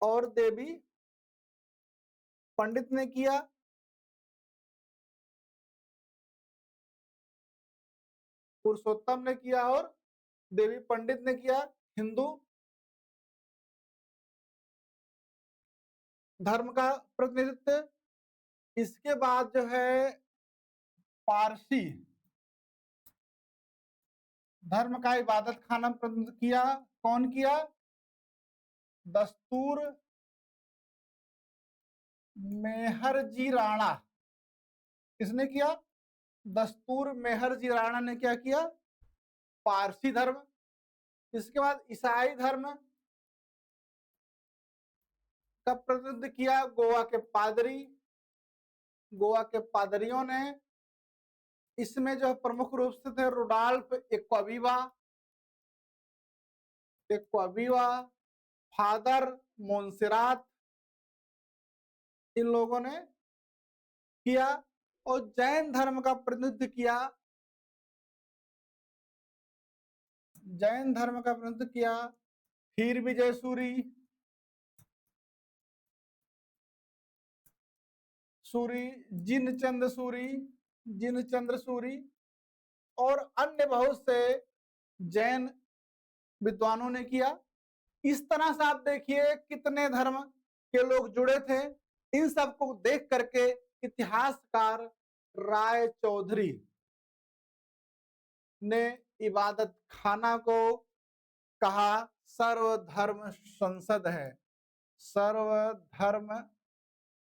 और देवी पंडित ने किया। पुरुषोत्तम ने किया और देवी पंडित ने किया हिंदू धर्म का प्रतिनिधित्व। इसके बाद जो है पारसी धर्म का इबादत खाना प्रतिनिधित्व किया। कौन किया? दस्तूर मेहरजी राणा। किसने किया? दस्तूर मेहरजी राणा ने क्या किया? पारसी धर्म। इसके बाद ईसाई धर्म का प्रतिनिधित्व किया गोवा के पादरी गोवा के पादरियों ने। इसमें जो प्रमुख रूप से थे रुडोल्फ एक्विला, फादर मोंसेरात, इन लोगों ने किया। और जैन धर्म का प्रतिनिधित्व किया, फिर विजय सूरी, जिनचंद्र सूरी और अन्य बहुत से जैन विद्वानों ने किया। इस तरह से आप देखिए कितने धर्म के लोग जुड़े थे। इन सबको देख करके इतिहासकार राय चौधरी ने इबादत खाना को कहा सर्वधर्म संसद है। सर्वधर्म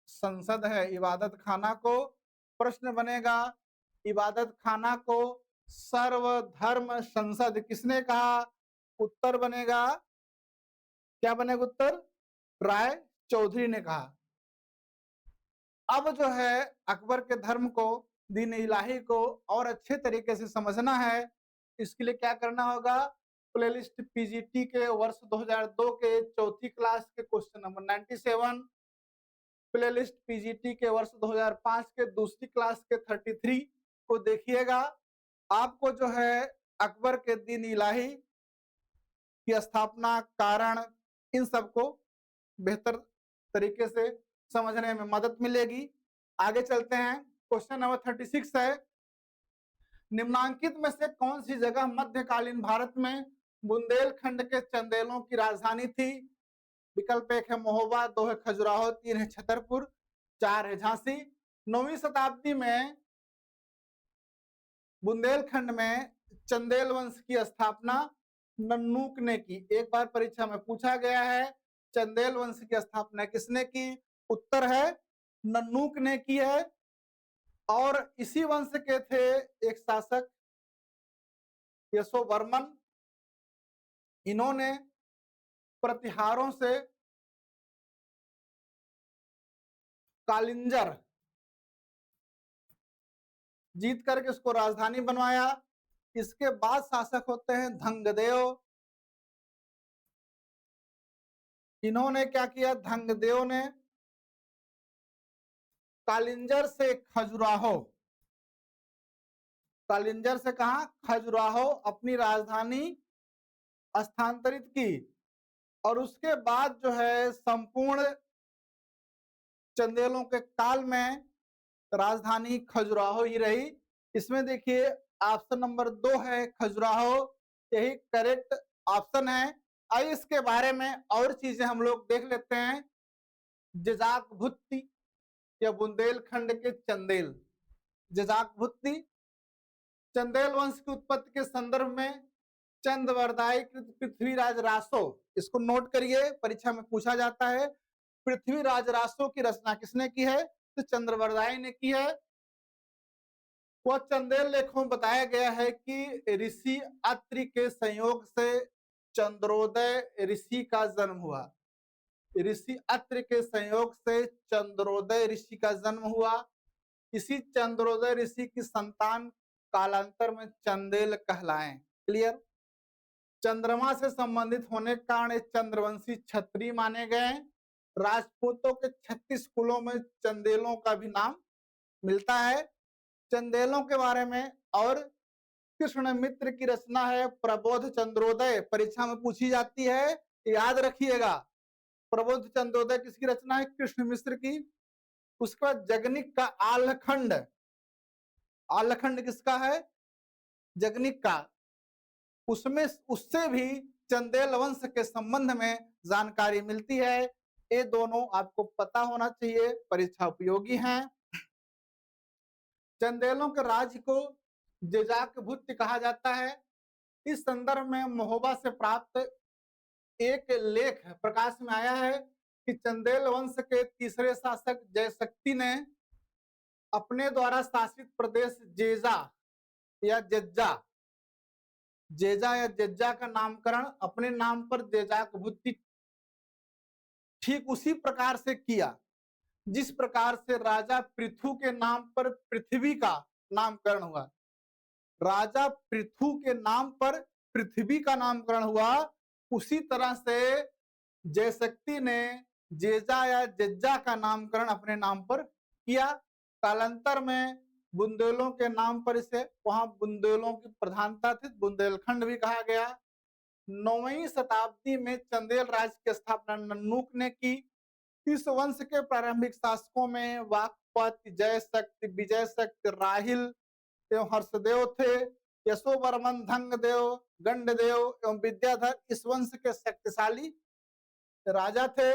संसद है इबादत खाना को। प्रश्न बनेगा, इबादत खाना को सर्वधर्म संसद किसने कहा? उत्तर बनेगा, क्या बनेगा उत्तर? राय चौधरी ने कहा। अब जो है अकबर के धर्म को, दीन इलाही को और अच्छे तरीके से समझना है, इसके लिए क्या करना होगा? प्लेलिस्ट पीजीटी के वर्ष 2002 के चौथी क्लास के क्वेश्चन नंबर 97, प्लेलिस्ट पीजीटी के वर्ष 2005 के दूसरी क्लास के 33 को देखिएगा। आपको जो है अकबर के दीन इलाही की स्थापना, कारण, इन सबको बेहतर तरीके से समझने में मदद मिलेगी। आगे चलते हैं। क्वेश्चन नंबर 36 है, निम्नांकित में से कौन सी जगह मध्यकालीन भारत में बुंदेलखंड के चंदेलों की राजधानी थी? विकल्प 1 है महोबा, 2 है खजुराहो, 3 है छतरपुर, 4 है झांसी। 9वीं शताब्दी में बुंदेलखंड में चंदेल वंश की स्थापना नन्नूक ने की। एक बार परीक्षा में पूछा गया है चंदेल वंश की स्थापना किसने की? उत्तर है नन्नूक ने की है। और इसी वंश के थे एक शासक यशोवर्मन। इन्होंने प्रतिहारों से कालिंजर जीत करके इसको राजधानी बनवाया। इसके बाद शासक होते हैं धंगदेव। इन्होंने क्या किया? धंगदेव ने कालिंजर से कहा खजुराहो अपनी राजधानी स्थानांतरित की। और उसके बाद जो है संपूर्ण चंदेलों के काल में राजधानी खजुराहो ही रही। इसमें देखिए ऑप्शन नंबर 2 है खजुराहो, यही करेक्ट ऑप्शन है। आइए इसके बारे में और चीजें हम लोग देख लेते हैं। जजाक भुत्ती या बुंदेलखंड के चंदेल, जजाक भुत्ती चंदेल वंश की उत्पत्ति के संदर्भ में चंद्रवरदाई पृथ्वीराज रासो, इसको नोट करिए, परीक्षा में पूछा जाता है। पृथ्वीराज रासो की रचना किसने की है? तो चंद्रवरदाई ने की है। वह चंदेल लेखों में बताया गया है कि ऋषि अत्रि के संयोग से चंद्रोदय ऋषि का जन्म हुआ। ऋषि अत्रि के संयोग से चंद्रोदय ऋषि का जन्म हुआ। इसी चंद्रोदय ऋषि की संतान कालांतर में चंदेल कहलाए। क्लियर? चंद्रमा से संबंधित होने के कारण चंद्रवंशी क्षत्रिय माने गए। राजपूतों के 36 कुलों में चंदेलों का भी नाम मिलता है। चंदेलों के बारे में और कृष्ण मित्र की रचना है प्रबोध चंद्रोदय, परीक्षा में पूछी जाती है, याद रखिएगा। प्रबोध चंद्रोदय किसकी रचना है? कृष्ण मिश्र की। उसके बाद जगनिक का आल्हखंड, आल्हखंड किसका है? जगनिक का। उसमें उससे भी चंदेल वंश के संबंध में जानकारी मिलती है। ये दोनों आपको पता होना चाहिए, परीक्षा उपयोगी हैं। चंदेलों के राज्य को जजाक भुत्य कहा जाता है। इस संदर्भ में महोबा से प्राप्त एक लेख प्रकाश में आया है कि चंदेल वंश के तीसरे शासक जयशक्ति ने अपने द्वारा शासित प्रदेश जेजा या जेजा का नामकरण अपने नाम पर जेजाक भुत्ति ठीक उसी प्रकार से किया जिस प्रकार से राजा पृथु के नाम पर पृथ्वी का नामकरण हुआ, राजा पृथु के नाम पर पृथ्वी का नामकरण हुआ, उसी तरह से जयशक्ति ने जेजा या जज्जा का नामकरण अपने नाम पर किया। कालांतर में बुंदेलों के नाम पर इसे वहां बुंदेलों की प्रधानता थी, बुंदेलखंड भी कहा गया। 9वीं शताब्दी में चंदेल राज्य की स्थापना नन्नुक ने की। इस वंश के प्रारंभिक शासकों में वाकपत, जयशक्ति, विजयशक्ति, राहिल एवं हर्षदेव थे। यशोवर्मन, धंगदेव, गंडदेव एवं विद्याधर इस वंश के शक्तिशाली राजा थे।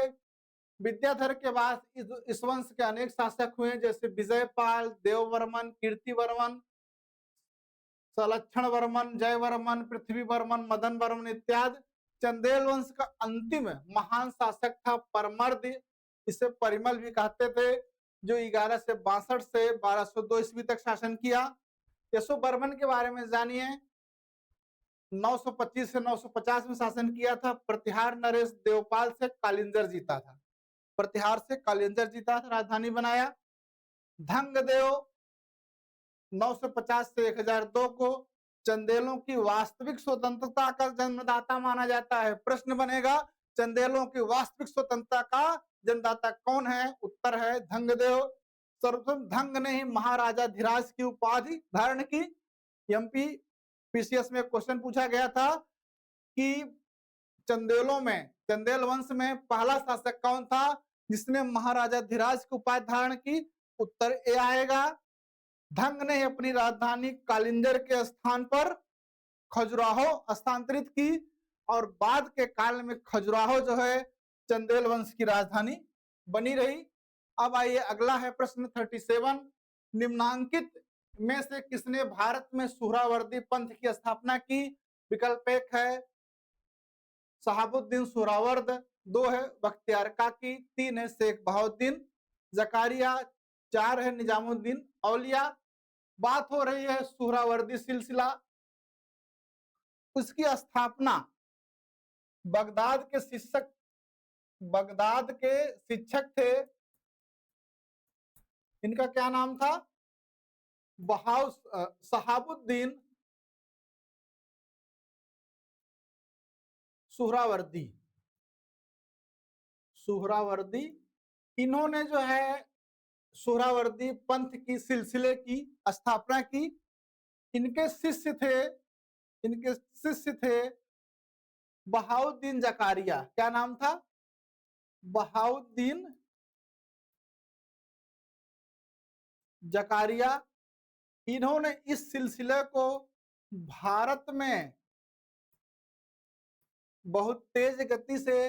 विद्याधर के बाद इस वंश के अनेक शासक हुए, जैसे विजयपाल, देववर्मन, कीर्तिवर्मन, सलक्षण वर्मन, जयवर्मन, पृथ्वीवर्मन, मदन वर्मन इत्यादि। चंदेल वंश का अंतिम महान शासक था परमर्द, इसे परिमल भी कहते थे, जो 11 से 62 से 1202 ईस्वी तक शासन किया। यशोवर्मन के बारे में जानिए। 925 से 950 में शासन किया था। प्रतिहार नरेश देवपाल से कालिंजर जीता था, प्रतिहार से कालिंजर जीता था, राजधानी बनाया। धंगदेव 950 से 1002 को चंदेलों की वास्तविक स्वतंत्रता का जन्मदाता माना जाता है। प्रश्न बनेगा, चंदेलों की वास्तविक स्वतंत्रता का जन्मदाता कौन है? उत्तर है धंगदेव। सर्वप्रथम धंग ने ही महाराजा धीराज की उपाधि धारण की। एमपी पीसीएस में क्वेश्चन पूछा गया था कि चंदेलों में, चंदेल वंश में पहला शासक कौन था जिसने महाराजा धीराज की उपाधि धारण की? उत्तर ए आएगा। धंग ने अपनी राजधानी कालिंजर के स्थान पर खजुराहो स्थानांतरित की और बाद के काल में खजुराहो जो है चंदेल वंश की राजधानी बनी रही। अब आइए अगला है प्रश्न 37। निम्नांकित में से किसने भारत में सुहरावर्दी पंथ की स्थापना की? विकल्प एक है शहाबुद्दीन सुहरावर्द, 2 है बख्तियार काकी, 3 है शेख बहाउद्दीन जकारिया, 4 है निजामुद्दीन औलिया। बात हो रही है सुहरावर्दी सिलसिला। उसकी स्थापना बगदाद के शिक्षक थे, इनका क्या नाम था? शहाबुद्दीन सुहरावर्दी। सुहरावर्दी इन्होंने जो है सुहरावर्दी पंथ की सिलसिले की स्थापना की। इनके शिष्य थे बहाउद्दीन जकारिया। क्या नाम था? बहाउद्दीन जकारिया। इन्होंने इस सिलसिले को भारत में बहुत तेज गति से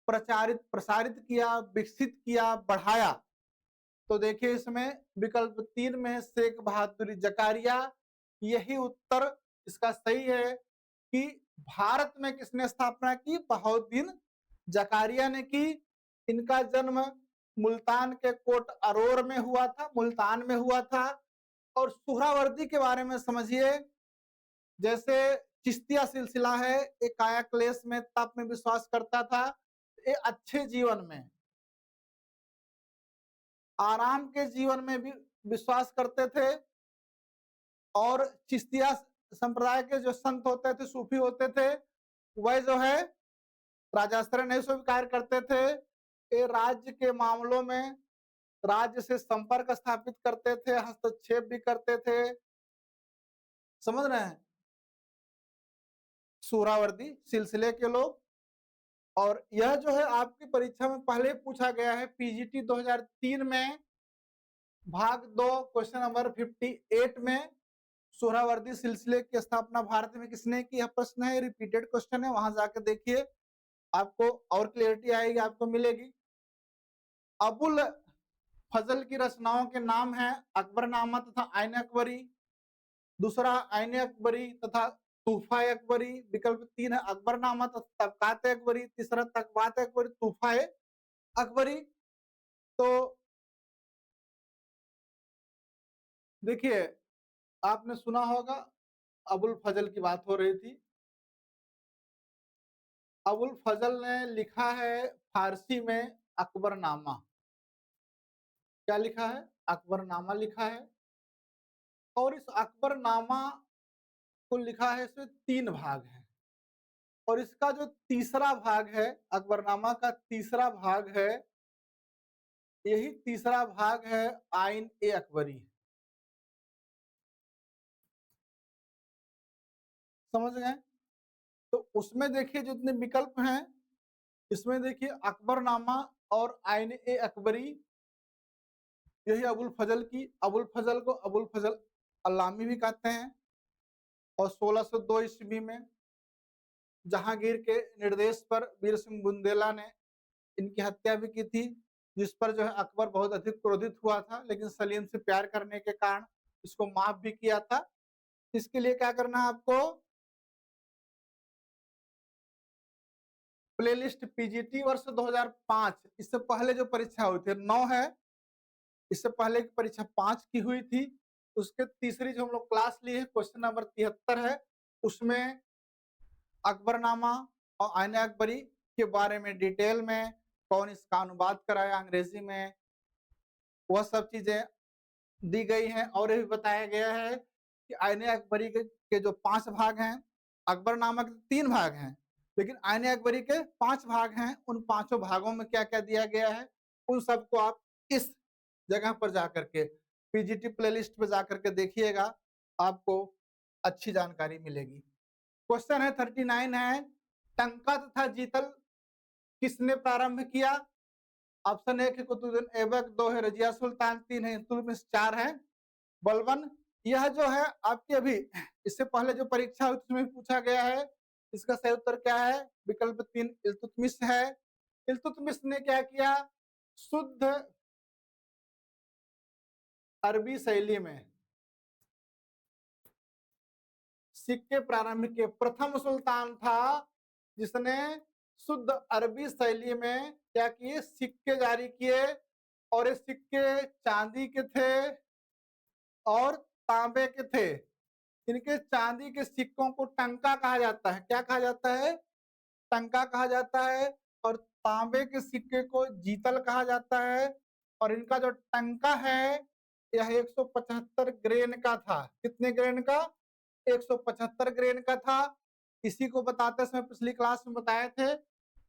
प्रसारित किया, विकसित किया, बढ़ाया। तो देखिए इसमें विकल्प 3 में शेख बहादुर जकारिया, यही उत्तर इसका सही है कि भारत में किसने स्थापना की? बहाउद्दीन जकारिया ने की। इनका जन्म मुल्तान के कोट अरोर में हुआ था, मुल्तान में हुआ था। और सुहरावर्दी के बारे में समझिए, जैसे चिश्तिया सिलसिला है, एक काया क्लेश में तप में विश्वास करता था, एक अच्छे जीवन में, आराम के जीवन में भी विश्वास करते थे। और चिश्तिया संप्रदाय के जो संत होते थे, सूफी होते थे, वह जो है राजाश्रय नहीं स्वीकार करते थे। ये राज्य के मामलों में राज्य से संपर्क स्थापित करते थे, हस्तक्षेप भी करते थे। समझ रहे हैं? सुहरावर्दी सिलसिले के लोग। और यह जो है आपकी परीक्षा में पहले पूछा गया है, पीजीटी 2003 में भाग 2 क्वेश्चन नंबर 58 में सुहरावर्दी सिलसिले की स्थापना भारत में किसने की? यह प्रश्न है, रिपीटेड क्वेश्चन है, वहां जाके देखिए, आपको और क्लियरिटी आएगी, आपको मिलेगी। अबुल फजल की रचनाओं के नाम है अकबरनामा तथा आईन अकबरी, दूसरा आईन अकबरी तथा तूफा अकबरी, विकल्प 3 है अकबरनामा तथा तबकात अकबरी, तीसरा तकबात अकबरी, तूफा अकबरी। तो देखिए, आपने सुना होगा अबुल फजल की बात हो रही थी। अबुल फजल ने लिखा है फारसी में अकबरनामा। क्या लिखा है? अकबरनामा लिखा है। और इस अकबरनामा को लिखा है, इसमें 3 भाग हैं और इसका जो तीसरा भाग है, अकबरनामा का तीसरा भाग है, यही तीसरा भाग है आइन-ए-अकबरी। समझ गए? तो उसमें देखिए जितने विकल्प हैं, इसमें देखिए अकबरनामा और आइन-ए-अकबरी, यही अबुल फजल की, अबुल फजल को अबुल फजल अल्लामी भी कहते हैं। और 1602 ईस्वी में जहांगीर के निर्देश पर वीर सिंह बुंदेला ने इनकी हत्या भी की थी, जिस पर जो है अकबर बहुत अधिक क्रोधित हुआ था, लेकिन सलीम से प्यार करने के कारण इसको माफ भी किया था। इसके लिए क्या करना है आपको? प्लेलिस्ट पीजीटी वर्ष 2005, इससे पहले जो परीक्षा हुई थी 9 है, इससे पहले की परीक्षा 5 की हुई थी। उसके तीसरी जो हम लोग क्लास लिए है, क्वेश्चन नंबर 73 है, उसमें अकबरनामा और आईन अकबरी के बारे में डिटेल में, कौन इसका अनुवाद कराया अंग्रेजी में, वह सब चीजें दी गई हैं। और ये भी बताया गया है कि आईन अकबरी के जो 5 भाग हैं, अकबरनामा के 3 भाग हैं, लेकिन आईन अकबरी के 5 भाग हैं। उन पांचों भागों में क्या क्या दिया गया है, उन सबको आप इस जगह पर जाकर के पीजीटी प्लेलिस्ट पर जाकर के देखिएगा, आपको अच्छी जानकारी मिलेगी। क्वेश्चन है 39 है, टंका तथा जीतल किसने प्रारंभ किया? ऑप्शन 1 है कुतुबुद्दीन ऐबक, 2 है रजिया सुल्तान, 3 है इल्तुतमिश, 4 है बलबन। यह जो है आपके अभी इससे पहले जो परीक्षा हुई उसमें पूछा गया है। इसका सही उत्तर क्या है? विकल्प 3 इल्तुतमिश है। इल्तुतमिश ने क्या किया? शुद्ध अरबी शैली में सिक्के प्रारंभ किए। प्रथम सुल्तान था जिसने शुद्ध अरबी शैली में क्या किए? सिक्के जारी किए। और ये सिक्के चांदी के थे और तांबे के थे। इनके चांदी के सिक्कों को टंका कहा जाता है। क्या कहा जाता है? टंका कहा जाता है। और तांबे के सिक्के को जीतल कहा जाता है। और इनका जो टंका है यह 175 ग्रेन का था। कितने ग्रेन का? 175 ग्रेन का था। इसी को बताते समय पिछली क्लास में बताए थे,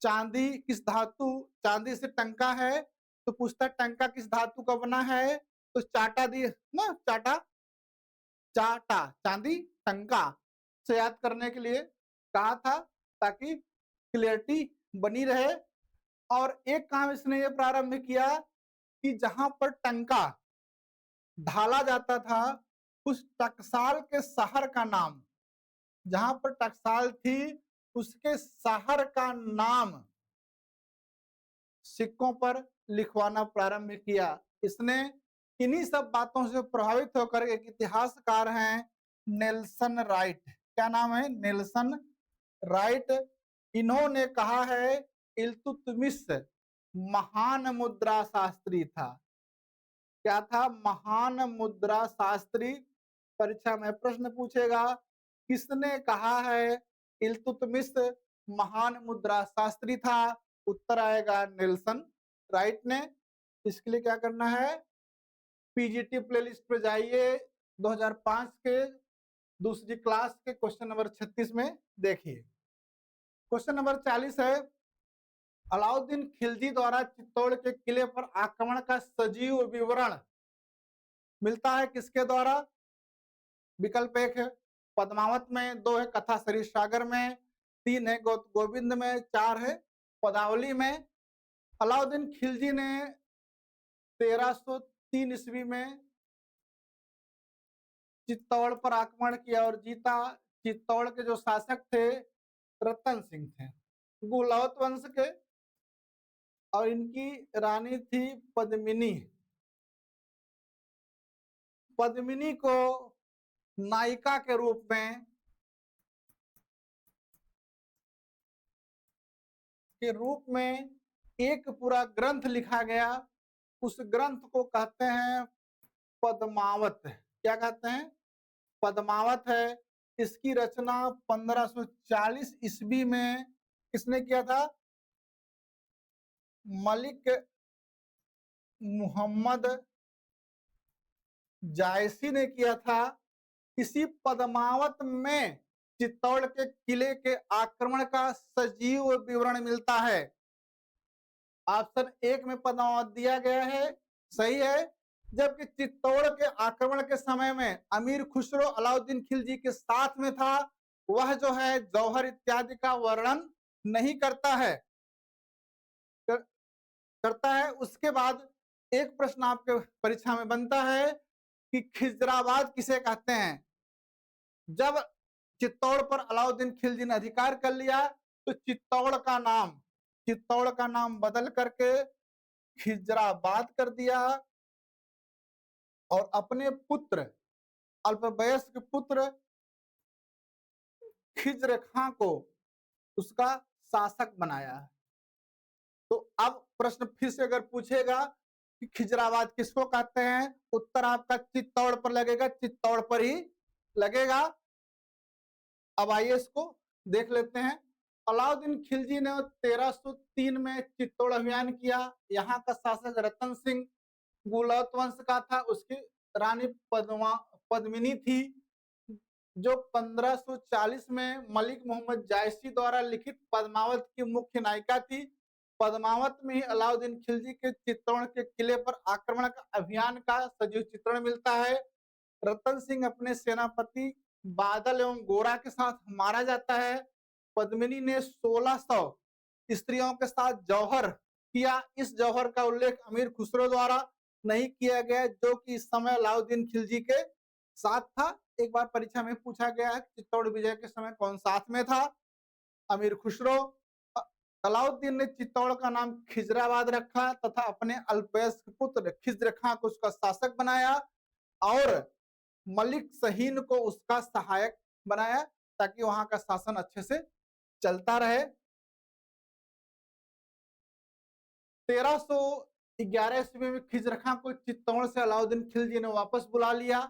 चांदी किस धातु, चांदी से टंका है तो पूछता टंका किस धातु का बना है, तो चाटा दिए ना, चाटा, चाटा, चांदी, टंका से याद करने के लिए कहा था ताकि क्लियरिटी बनी रहे। और एक काम इसने ये प्रारंभ किया कि जहां पर टंका ढाला जाता था, उस टकसाल के शहर का नाम, जहां पर टकसाल थी उसके शहर का नाम सिक्कों पर लिखवाना प्रारंभ किया। इसने इन्हीं सब बातों से प्रभावित होकर एक इतिहासकार हैं नेल्सन राइट। क्या नाम है? Nelson right. इन्होंने कहा है इल्तुतमिश महान मुद्रा शास्त्री था। क्या था? महान मुद्रा शास्त्री। परीक्षा में प्रश्न पूछेगा किसने कहा है इल्तुतमिश महान मुद्रा शास्त्री था? उत्तर आएगा नेल्सन राइट ने। इसके लिए क्या करना है? पीजीटी प्लेलिस्ट पे जाइए, 2005 के दूसरी क्लास के क्वेश्चन नंबर 36 में देखिए। क्वेश्चन नंबर 40 है, अलाउद्दीन खिलजी द्वारा चित्तौड़ के किले पर आक्रमण का सजीव विवरण मिलता है किसके द्वारा? विकल्प 1 है पद्मावत में, 2 है कथा सरित सागर में, 3 है गोविंद में, 4 है पदावली में। अलाउद्दीन खिलजी ने 1303 ईस्वी में चित्तौड़ पर आक्रमण किया और जीता। चित्तौड़ के जो शासक थे रतन सिंह थे, गुलावत वंश के, और इनकी रानी थी पद्मिनी। पद्मिनी को नायिका के रूप में एक पूरा ग्रंथ लिखा गया। उस ग्रंथ को कहते हैं पद्मावत। क्या कहते हैं? पद्मावत है। इसकी रचना 1540 ईस्वी में किसने किया था? मलिक मोहम्मद जायसी ने किया था। इसी पद्मावत में चित्तौड़ के किले के आक्रमण का सजीव विवरण मिलता है। ऑप्शन एक में पद्मावत दिया गया है, सही है। जबकि चित्तौड़ के आक्रमण के समय में अमीर खुसरो अलाउद्दीन खिलजी के साथ में था, वह जो है जौहर इत्यादि का वर्णन नहीं करता है। करता है। उसके बाद एक प्रश्न आपके परीक्षा में बनता है कि खिजराबाद किसे कहते हैं। जब चित्तौड़ पर अलाउद्दीन खिलजी ने अधिकार कर लिया तो चित्तौड़ का नाम बदल करके खिजराबाद कर दिया और अपने पुत्र अल्पवयस्क पुत्र खिज्र खां को उसका शासक बनाया। तो अब प्रश्न फिर से अगर पूछेगा कि खिजराबाद किसको कहते हैं, उत्तर आपका चित्तौड़ पर लगेगा, चित्तौड़ पर ही लगेगा। अब आइए इसको देख लेते हैं। अलाउद्दीन खिलजी ने 1303 में चित्तौड़ अभियान किया। यहाँ का शासक रतन सिंह गुलौत वंश का था। उसकी रानी पद्मिनी थी, जो 1540 में मलिक मोहम्मद जायसी द्वारा लिखित पद्मावत की मुख्य नायिका थी। पद्मावत में ही अलाउद्दीन खिलजी के चित्तौड़ के किले पर आक्रमण का अभियान का सजीव चित्रण मिलता है। रतन सिंह अपने सेनापति बादल एवं गोरा के साथ मारा जाता है। पद्मिनी ने 1600 स्त्रियों के साथ जौहर किया। इस जौहर का उल्लेख अमीर खुसरो द्वारा नहीं किया गया, जो कि इस समय अलाउद्दीन खिलजी के साथ था। एक बार परीक्षा में पूछा गया है चित्तौड़ विजय के समय कौन साथ में था, अमीर खुसरो। अलाउद्दीन ने चित्तौड़ का नाम खिजराबाद रखा तथा अपने अल्पवयस्क पुत्र खिज्र खां को उसका शासक बनाया और मलिक शहीन को उसका सहायक बनाया, ताकि वहां का शासन अच्छे से चलता रहे। 1311 ईस्वी में खिज्र खां को चित्तौड़ से अलाउद्दीन खिलजी ने वापस बुला लिया।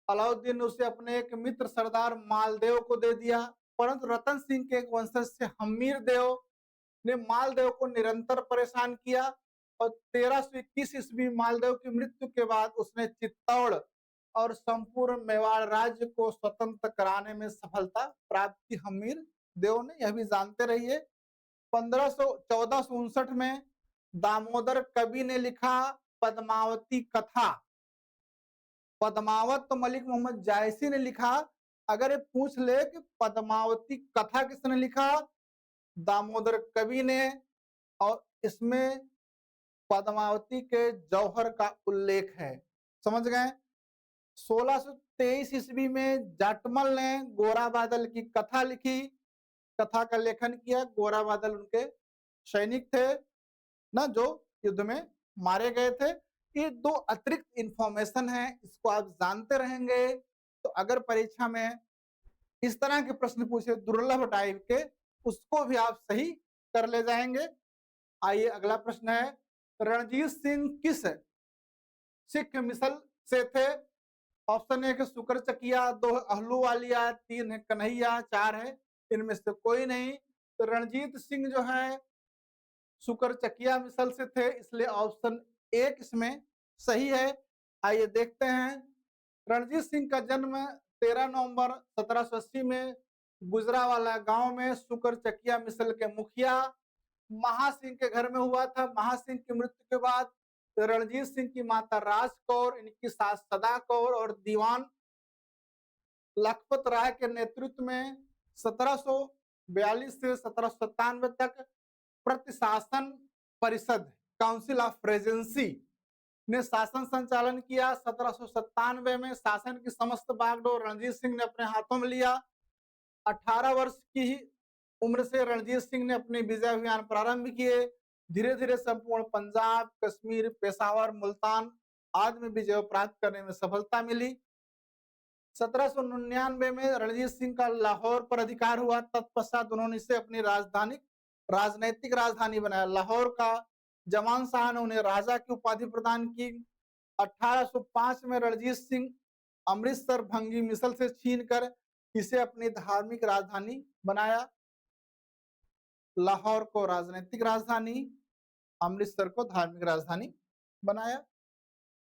अलाउद्दीन ने उसे अपने एक मित्र सरदार मालदेव को दे दिया, परंतु रतन सिंह के एक वंशज से हमीर देव ने मालदेव को निरंतर परेशान किया और 1321 ईस्वी मालदेव की मृत्यु के बाद उसने चित्तौड़ और संपूर्ण मेवाड़ राज्य को स्वतंत्र कराने में सफलता प्राप्त की। हमीर देव ने, यह भी जानते रहिए। 1459 में दामोदर कवि ने लिखा पद्मावती कथा। पद्मावत तो मलिक मोहम्मद जायसी ने लिखा। अगर ये पूछ ले कि पद्मावती कथा किसने लिखा, दामोदर कवि ने, और इसमें पद्मावती के जौहर का उल्लेख है। समझ गए। 1623 ईस्वी में जाटमल ने गोरा बादल की कथा लिखी, कथा का लेखन किया। गोरा बादल उनके सैनिक थे ना, जो युद्ध में मारे गए थे। ये दो अतिरिक्त इंफॉर्मेशन है, इसको आप जानते रहेंगे तो अगर परीक्षा में इस तरह के प्रश्न पूछे दुर्लभ टाइप के, उसको भी आप सही कर ले जाएंगे। आइए अगला प्रश्न है, रणजीत सिंह किस सिख मिसल से थे। ऑप्शन ए शुक्र चकिया, 2 अहलूवालिया, 3 है कन्हैया, 4 है इनमें से कोई नहीं। तो रणजीत सिंह जो है शुक्र चकिया मिसल से थे, इसलिए ऑप्शन एक इसमें सही है। आइए देखते हैं। रणजीत सिंह का जन्म 13 नवंबर 1780 में गुजरावाला गांव में शुक्र चकिया मिसल के मुखिया महासिंह के घर में हुआ था। महासिंह की मृत्यु के बाद रणजीत सिंह की माता राज कौर, इनकी सास सदा कौर और दीवान लखपत राय के नेतृत्व में 1742 से 1797 तक प्रतिशासन परिषद काउंसिल ऑफ रेजेंसी ने शासन संचालन किया। 1797 में शासन की समस्त बागडोर रणजीत सिंह ने अपने हाथों में लिया। 18 वर्ष की उम्र से रणजीत सिंह ने अपने विजय अभियान प्रारंभ किए। धीरे धीरे संपूर्ण पंजाब, कश्मीर, पेशावर, मुल्तान आदि में विजय प्राप्त करने में सफलता मिली। 1799 में रणजीत सिंह का लाहौर पर अधिकार हुआ। तत्पश्चात उन्होंने इसे अपनी राजनैतिक राजधानी बनाया। लाहौर का जमान शाह ने उन्हें राजा की उपाधि प्रदान की। 1805 में रणजीत सिंह अमृतसर भंगी मिसल से छीनकर इसे अपनी धार्मिक राजधानी बनाया। लाहौर को राजनीतिक राजधानी, अमृतसर को धार्मिक राजधानी बनाया।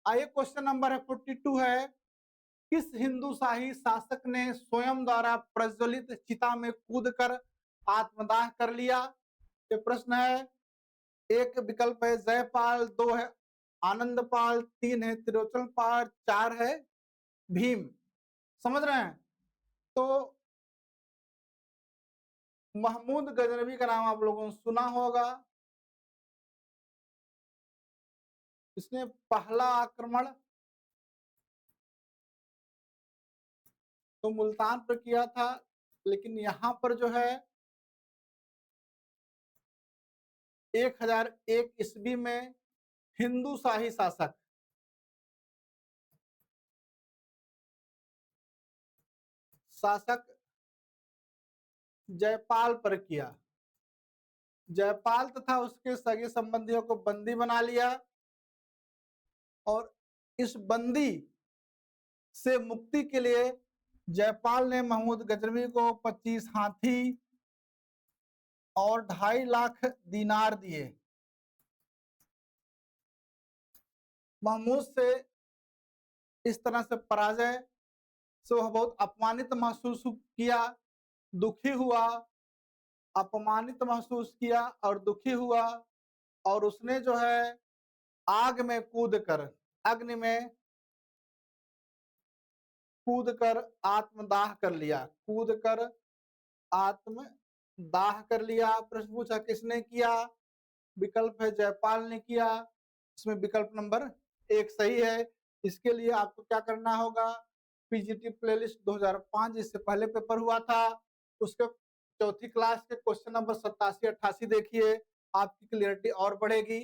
आइए क्वेश्चन नंबर है 42 है, किस हिंदू शाही शासक ने स्वयं द्वारा प्रज्वलित चिता में कूदकर आत्मदाह कर लिया? ये प्रश्न है। एक विकल्प है जयपाल, दो है आनंदपाल, तीन है त्रिलोचनपाल, चार है भीम। समझ रहे हैं? तो महमूद गजनवी का नाम आप लोगों ने सुना होगा। इसने पहला आक्रमण तो मुल्तान पर किया था, लेकिन यहाँ पर जो है 1001 ईस्वी में हिंदू शाही शासक जयपाल पर किया। जयपाल तथा उसके सगे संबंधियों को बंदी बना लिया और इस बंदी से मुक्ति के लिए जयपाल ने महमूद गजनवी को 25 हाथी और 2.5 लाख दीनार दिए। महमूद से इस तरह से पराजय से वह बहुत अपमानित महसूस किया, दुखी हुआ, अपमानित महसूस किया और दुखी हुआ, और उसने जो है आग में कूदकर, अग्नि में कूदकर आत्मदाह कर लिया। कूदकर आत्मदाह कर लिया। प्रश्न पूछा किसने किया? विकल्प है जयपाल ने किया। इसमें विकल्प नंबर 1 सही है। इसके लिए आपको क्या करना होगा? पीजीटी प्लेलिस्ट 2005 जिससे पहले पेपर हुआ था, उसके चौथी क्लास के क्वेश्चन नंबर 87-88 देखिए, आपकी क्लियरिटी और बढ़ेगी।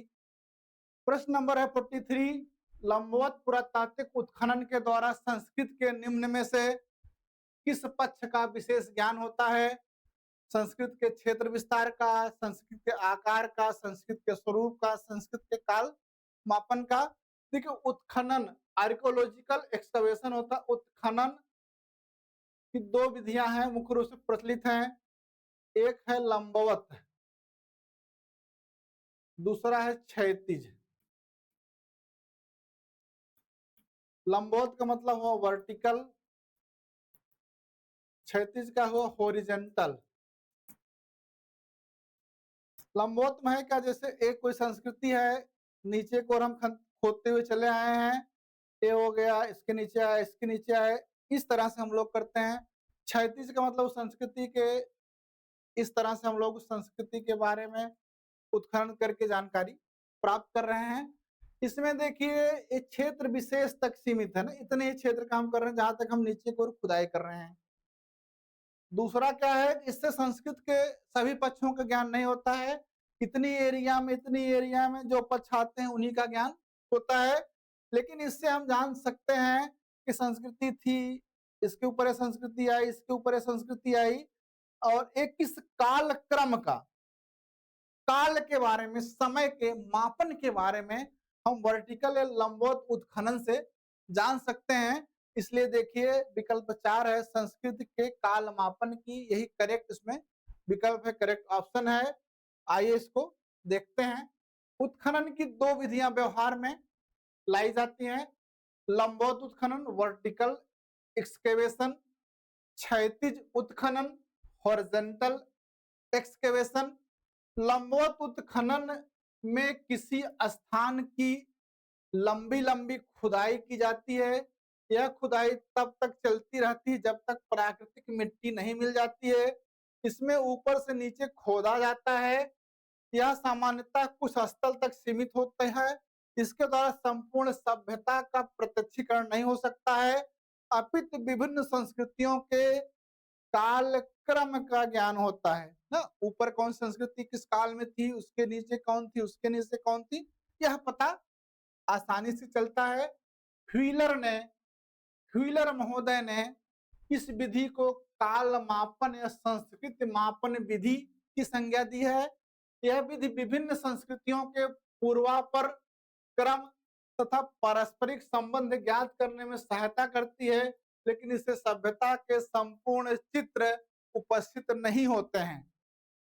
प्रश्न नंबर है 43, लंबवत पुरातात्विक उत्खनन के द्वारा संस्कृत के निम्न में से किस पक्ष का विशेष ज्ञान होता है? संस्कृत के क्षेत्र विस्तार का, संस्कृत के आकार का, संस्कृत के स्वरूप का, संस्कृत के काल मापन का। देखिए उत्खनन, आर्कियोलॉजिकल एक्सकवेशन होता है। उत्खनन की 2 विधियां हैं, मुख्य रूप से प्रचलित हैं। एक है लंबवत, दूसरा है क्षैतिज। लंबवत का मतलब हुआ वर्टिकल, क्षैतिज का हुआ हॉरिजेंटल। लंबवत में है क्या, जैसे एक कोई संस्कृति है, नीचे को हम खोदते हुए चले आए हैं, ये हो गया, इसके नीचे आए, इसके नीचे आए, इस तरह से हम लोग करते हैं। क्षैतिज का मतलब संस्कृति के, इस तरह से हम लोग संस्कृति के बारे में उत्खनन करके जानकारी प्राप्त कर रहे हैं। इसमें देखिए एक क्षेत्र विशेष तक सीमित है ना, इतने ही क्षेत्र काम कर रहे हैं जहां तक हम नीचे को खुदाई कर रहे हैं। दूसरा क्या है, इससे संस्कृत के सभी पक्षों का ज्ञान नहीं होता है। इतनी एरिया में जो पक्ष आते हैं उन्हीं का ज्ञान होता है। लेकिन इससे हम जान सकते हैं कि संस्कृति थी, इसके ऊपर संस्कृति आई, इसके ऊपर संस्कृति आई, और एक किस काल क्रम का, काल के बारे में, समय के मापन के बारे में हम वर्टिकल या लंबवत उत्खनन से जान सकते हैं। इसलिए देखिए विकल्प 4 है, संस्कृत के काल मापन की, यही करेक्ट इसमें विकल्प है, करेक्ट ऑप्शन है। आइए इसको देखते हैं। उत्खनन की 2 विधियां व्यवहार में लाई जाती हैं, लंबवत उत्खनन वर्टिकल एक्सकेवेशन, क्षैतिज उत्खनन हॉरिजॉन्टल एक्सकेवेशन। लंबवत उत्खनन में किसी स्थान की लंबी लंबी खुदाई की जाती है। यह खुदाई तब तक चलती रहती है जब तक प्राकृतिक मिट्टी नहीं मिल जाती है। इसमें ऊपर से नीचे खोदा जाता है। यह सामान्यतः कुछ स्थल तक सीमित होते हैं। इसके द्वारा संपूर्ण सभ्यता का प्रत्यक्षीकरण नहीं हो सकता है, अपितु विभिन्न संस्कृतियों के कालक्रम का ज्ञान होता है ना। ऊपर कौन संस्कृति किस काल में थी, उसके नीचे कौन थी, उसके नीचे कौन थी, यह पता आसानी से चलता है। ह्यूलर महोदय ने इस विधि को काल मापन या संस्कृत मापन विधि की संज्ञा दी है। यह विधि विभिन्न संस्कृतियों के पूर्वापर क्रम तथा पारस्परिक संबंध ज्ञात करने में सहायता करती है, लेकिन इससे सभ्यता के संपूर्ण चित्र उपस्थित नहीं होते हैं।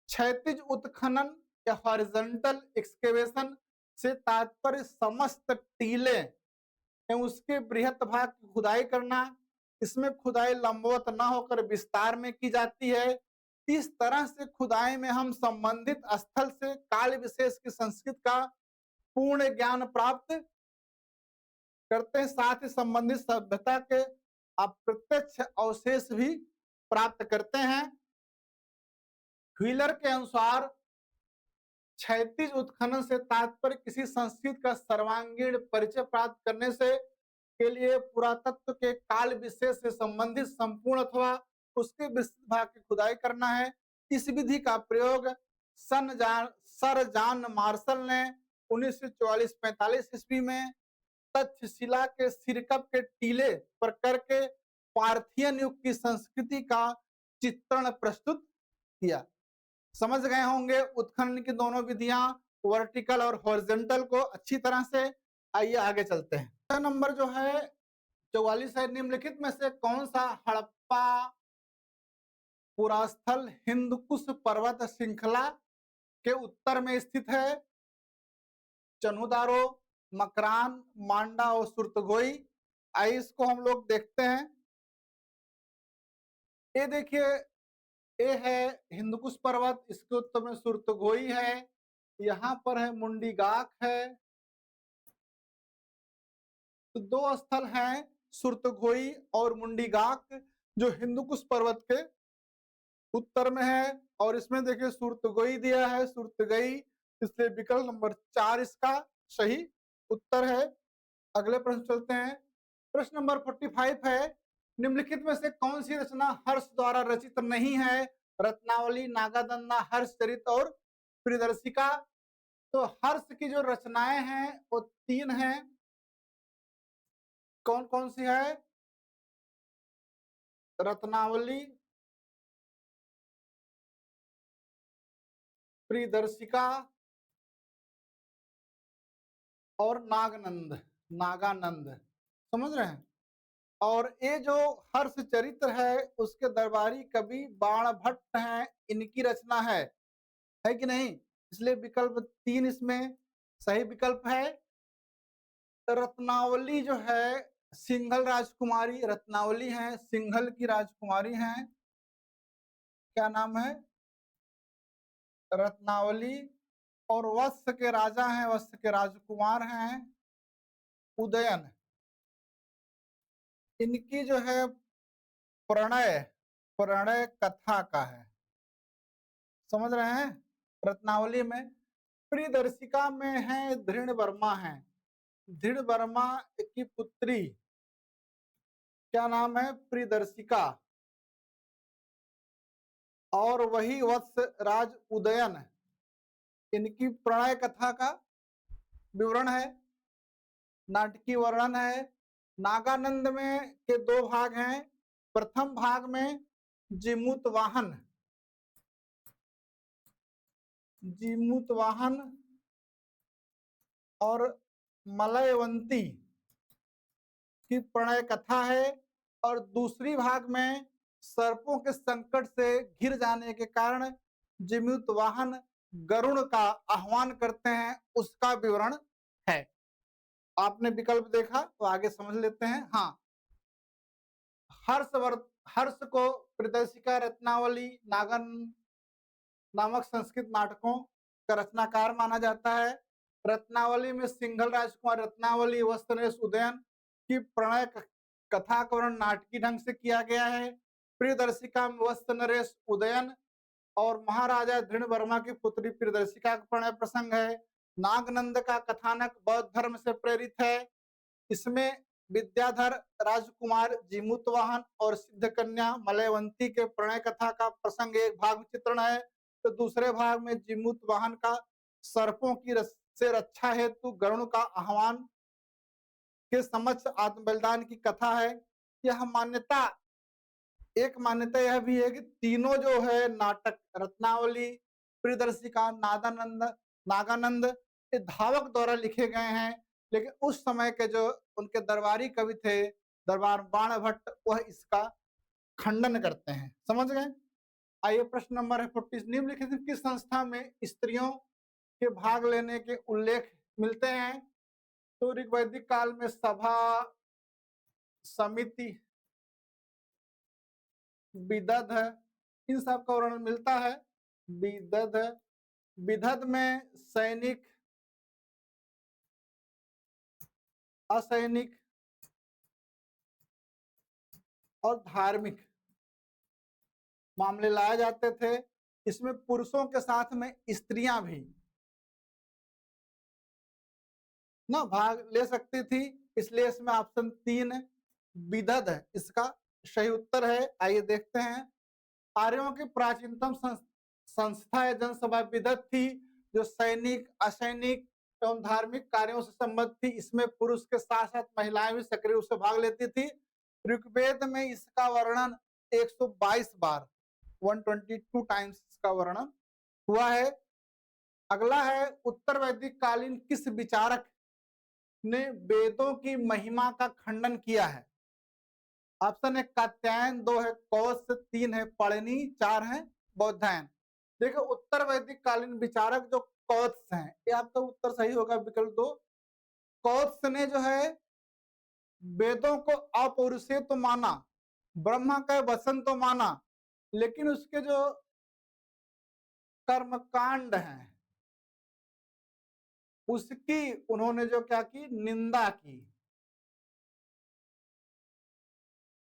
क्षैतिज उत्खनन या हॉरिजॉन्टल एक्सकेवेशन से तात्पर्य समस्त टीले एवं उसके बृहत भाग की खुदाई करना। इसमें खुदाई लंबवत न होकर विस्तार में की जाती है। इस तरह से खुदाई में हम संबंधित स्थल से काल विशेष की संस्कृति का पूर्ण ज्ञान प्राप्त करते हैं, साथ ही संबंधित सभ्यता के अप्रत्यक्ष अवशेष भी प्राप्त करते हैं। व्हीलर के अनुसार क्षैतिज उत्खनन से तात्पर्य किसी संस्कृति का सर्वांगीण परिचय प्राप्त करने से के लिए पुरातत्व के काल विशेष से संबंधित संपूर्ण अथवा उसके विस्तृत भाग की खुदाई करना है। इस विधि का प्रयोग सर जॉन मार्शल ने 1944-45 ईस्वी में तक्षशिला के सिरकप के टीले पर करके पार्थियन युग की संस्कृति का चित्रण प्रस्तुत किया। समझ गए होंगे उत्खनन की दोनों विधियां, वर्टिकल और हॉरिजॉन्टल को अच्छी तरह से। आइए आगे चलते हैं। नंबर जो है 44 है, निम्नलिखित में से कौन सा हड़प्पा पुरास्थल हिंदकुश पर्वत श्रृंखला के उत्तर में स्थित है? चनुदारो, मकरान, मांडा और सुरतगोई। आइए इसको हम लोग देखते हैं। ये देखिए, ये है हिंदकुश पर्वत, इसके उत्तर में सुरतगोई है, यहाँ पर है मुंडीगाक है। तो दो स्थल हैं सुरतगोई और मुंडीगाक जो हिंदकुश पर्वत के उत्तर में है। और इसमें देखिए सुरतगोई दिया है, सुरतगई, इसलिए विकल्प नंबर 4 इसका सही उत्तर है। अगले प्रश्न चलते हैं। प्रश्न नंबर 45 है, निम्नलिखित में से कौन सी रचना हर्ष द्वारा रचित नहीं है? रत्नावली, नागानंदा, हर्षचरित और प्रियदर्शिका। तो हर्ष की जो रचनाएं हैं वो 3 हैं। कौन कौन सी है? रत्नावली, प्रियदर्शिका और नागानंद। समझ रहे हैं? और ये जो हर्ष चरित्र है उसके दरबारी कवि बाण भट्ट हैं, इनकी रचना है कि नहीं? इसलिए विकल्प 3 इसमें सही विकल्प है। रत्नावली जो है सिंघल राजकुमारी, रत्नावली है सिंघल की राजकुमारी हैं। क्या नाम है? रत्नावली। और वत्स के राजा हैं, वत्स के राजकुमार हैं उदयन। इनकी जो है प्रणय कथा का है। समझ रहे हैं? रत्नावली में। प्रियदर्शिका में है दृढ़ वर्मा है, दृढ़ वर्मा की पुत्री। क्या नाम है? प्रियदर्शिका। और वही वत्स राज उदयन, इनकी प्रणय कथा का विवरण है, नाटकीय वर्णन है। नागानंद में के 2 भाग हैं। प्रथम भाग में जीमूतवाहन और मलयवंती की प्रणय कथा है। और दूसरी भाग में सर्पों के संकट से घिर जाने के कारण जीमूतवाहन गरुड़ का आह्वान करते हैं, उसका विवरण है। आपने विकल्प देखा तो आगे समझ लेते हैं। हाँ, हर्ष को प्रियदर्शिका, रत्नावली, नागन नामक संस्कृत नाटकों का रचनाकार माना जाता है। रत्नावली में सिंघल राजकुमार रत्नावली वस्त्रनरेश उदयन की प्रणय कथा का वर्णन नाटकीय ढंग से किया गया है। प्रियदर्शिका में वस्त्रनरेश उदयन और महाराजा दृढ़ वर्मा की पुत्री प्रियदर्शिका का प्रणय प्रसंग है। नागनंद का कथानक बौद्ध धर्म से प्रेरित है। इसमें विद्याधर राजकुमार जीमूतवाहन और सिद्ध कन्या मलयवंती के प्रणय कथा का प्रसंग एक भाग में चित्रण है। तो दूसरे भाग में जीमूतवाहन का सर्पों की से रक्षा हेतु गरुड़ का आह्वान के समक्ष आत्म बलिदान की कथा है। यह मान्यता, एक मान्यता यह भी है कि तीनों जो है नाटक रत्नावली, प्रियदर्शिका, नागानंद ये धावक द्वारा लिखे गए हैं। लेकिन उस समय के जो उनके दरबारी कवि थे, दरबार बाण भट्ट, वह इसका खंडन करते हैं। समझ गए? आइए प्रश्न नंबर है 40, निम्नलिखित किस संस्था में स्त्रियों के भाग लेने के उल्लेख मिलते हैं। तो ऋग्वैदिक काल में सभा, समिति, विदध, इन सब का वर्णन मिलता है। विदध, विदध में सैनिक, असैनिक और धार्मिक मामले लाए जाते थे। इसमें पुरुषों के साथ में स्त्रियां भी ना भाग ले सकती थी, इसलिए इसमें ऑप्शन 3 विदध इसका सही उत्तर है। आइए देखते हैं। आर्यों की प्राचीनतम संस्था या जनसभा विदध थी, जो सैनिक, असैनिक एवं धार्मिक कार्यों से संबद्ध थी। इसमें पुरुष के साथ साथ महिलाएं भी सक्रिय रूप से भाग लेती थी। ऋग्वेद में इसका वर्णन 122 बार, 122 टाइम्स इसका वर्णन हुआ है। अगला है, उत्तर वैदिक कालीन किस विचारक ने वेदों की महिमा का खंडन किया है? ऑप्शन 1 कात्यायन, 2 है कौश, 3 है पढ़नी, 4 है बौद्धायन। देखो उत्तर वैदिक कालीन विचारक जो कौत्स हैं, ये आपका उत्तर सही होगा विकल्प 2। कौत्स ने जो है वेदों को अपौरुषेय तो माना, ब्रह्मा का वचन तो माना, लेकिन उसके जो कर्मकांड हैं उसकी उन्होंने जो क्या की, निंदा की।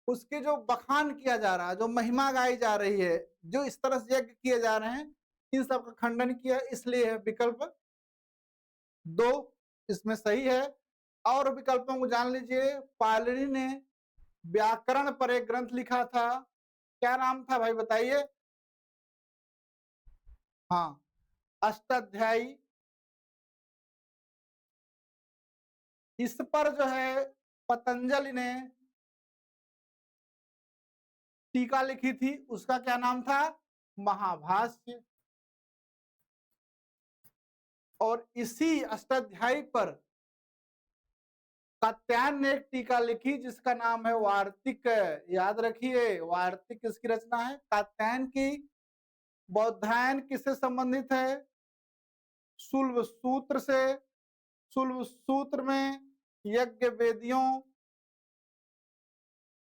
उसके जो बखान किया जा रहा है, जो महिमा गाई जा रही है, जो इस तरह से यज्ञ किए जा रहे हैं, इन सब का खंडन किया, इसलिए है विकल्प 2 इसमें सही है। और विकल्पों को जान लीजिए। पालरी ने व्याकरण पर एक ग्रंथ लिखा था, क्या नाम था भाई बताइए? हाँ, अष्टाध्यायी। इस पर जो है पतंजलि ने टीका लिखी थी, उसका क्या नाम था? महाभाष्य। और इसी अष्टाध्यायी पर कात्यायन ने एक टीका लिखी जिसका नाम है वार्तिक। याद रखिए, वार्तिक किसकी रचना है? कात्यायन की। बौद्धायन किससे संबंधित है? शुल्ब सूत्र से। शुल्ब सूत्र में यज्ञ वेदियों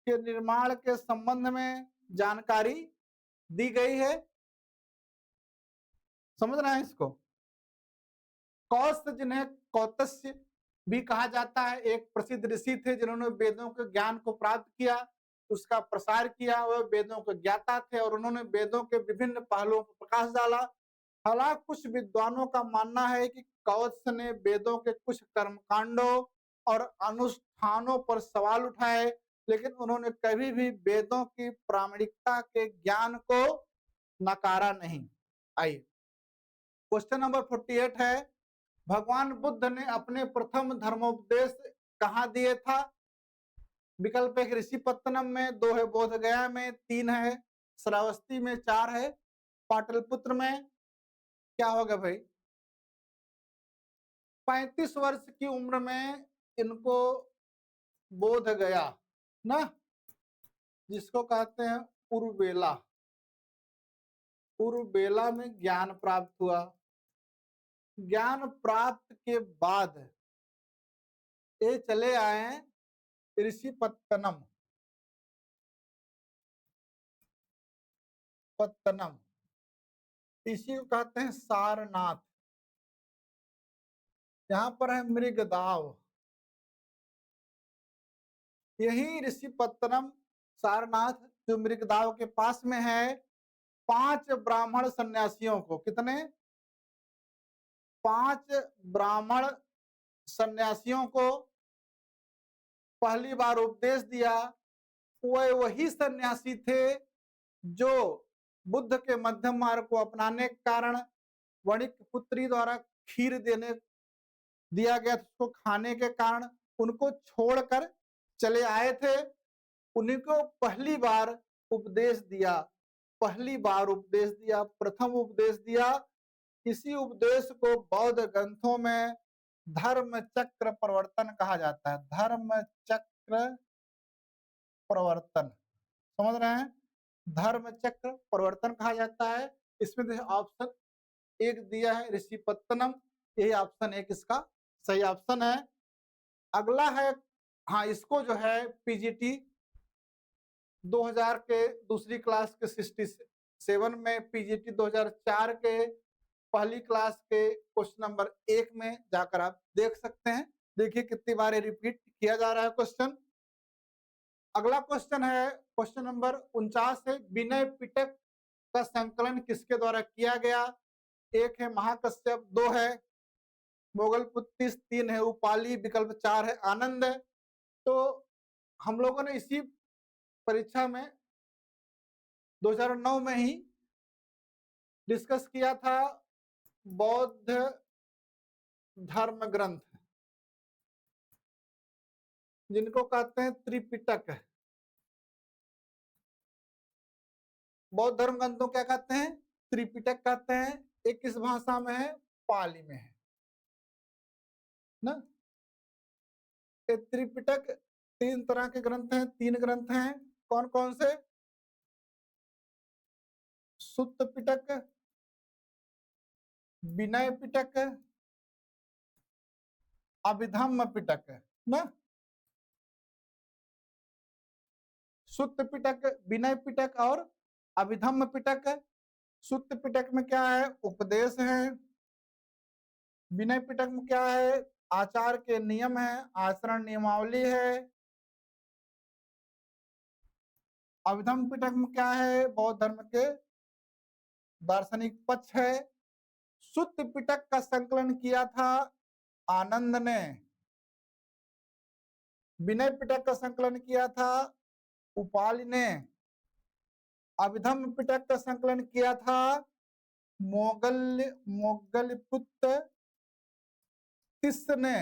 के निर्माण के संबंध में जानकारी दी गई है। समझ रहे हैं इसको? कौत्स, जिन्हें कौत्स्य भी कहा जाता है, एक प्रसिद्ध ऋषि थे जिन्होंने वेदों के ज्ञान को प्राप्त किया, उसका प्रसार किया। वह वेदों के ज्ञाता थे और उन्होंने वेदों के विभिन्न पहलुओं पर प्रकाश डाला। हालांकि कुछ विद्वानों का मानना है कि कौत्स ने वेदों के कुछ कर्मकांडों और अनुष्ठानों पर सवाल उठाए, लेकिन उन्होंने कभी भी वेदों की प्रामाणिकता के ज्ञान को नकारा नहीं। आइए क्वेश्चन नंबर 48 है, भगवान बुद्ध ने अपने प्रथम धर्मोपदेश कहाँ दिए था? विकल्प 1 ऋषिपत्तनम में, 2 है बोध गया में, 3 है श्रावस्ती में, 4 है पाटलिपुत्र में। क्या होगा भाई? 35 वर्ष की उम्र में इनको बोध गया ना, जिसको कहते हैं उर्वेला, उर्वेला में ज्ञान प्राप्त हुआ। ज्ञान प्राप्त के बाद ये चले आए ऋषिपत्तनम, पत्तनम, इसी को कहते हैं सारनाथ। यहाँ पर है मृगदाव, यही ऋषिपत्तनम सारनाथ जो मृगदाव के पास में है, 5 ब्राह्मण सन्यासियों को, कितने? 5 ब्राह्मण सन्यासियों को पहली बार उपदेश दिया। वह वही सन्यासी थे जो बुद्ध के मध्यम मार्ग को अपनाने के कारण वणिक पुत्री द्वारा खीर देने दिया गया, उसको खाने के कारण उनको छोड़कर चले आए थे। उन्हीं को पहली बार उपदेश दिया, पहली बार उपदेश दिया, प्रथम उपदेश दिया। इसी उपदेश को बौद्ध ग्रंथों में धर्म चक्र प्रवर्तन कहा जाता है। धर्म चक्र प्रवर्तन, समझ रहे हैं? धर्म चक्र प्रवर्तन कहा जाता है। इसमें ऑप्शन 1 दिया है ऋषिपत्तनम, यही ऑप्शन 1 इसका सही ऑप्शन है। अगला है, हाँ, इसको जो है पीजीटी 2000 के दूसरी क्लास के 67 में, पीजीटी 2004 के पहली क्लास के क्वेश्चन नंबर 1 में जाकर आप देख सकते हैं। देखिए कितनी बार रिपीट किया जा रहा है क्वेश्चन। अगला क्वेश्चन है क्वेश्चन नंबर 49 है, विनय पिटक का संकलन किसके द्वारा किया गया? 1 है महाकश्यप, 2 है मोगलपुत्तिस, 3 है उपाली, विकल्प 4 है आनंद। तो हम लोगों ने इसी परीक्षा में 2009 में ही डिस्कस किया था बौद्ध धर्म ग्रंथ, जिनको कहते हैं त्रिपिटक। बौद्ध धर्म ग्रंथों क्या कहते हैं? त्रिपिटक कहते हैं। एक किस भाषा में है? पाली में है ना। ये त्रिपिटक 3 तरह के ग्रंथ हैं, 3 ग्रंथ हैं। कौन कौन से? सुत्त पिटक, विनय पिटक, अभिधम्म पिटक ना। सुत्त पिटक, विनय पिटक और अभिधम्म पिटक। सुत्त पिटक में क्या है? उपदेश है। विनय पिटक में क्या है? आचार के नियम है, आचरण नियमावली है। अभिधम्म पिटक में क्या है? बौद्ध धर्म के दार्शनिक पक्ष है। सुत्त पिटक का संकलन किया था आनंद ने। विनय पिटक का संकलन किया था उपालि ने। अभिधम्म पिटक का संकलन किया था मोगलपुत्त तिस्स ने।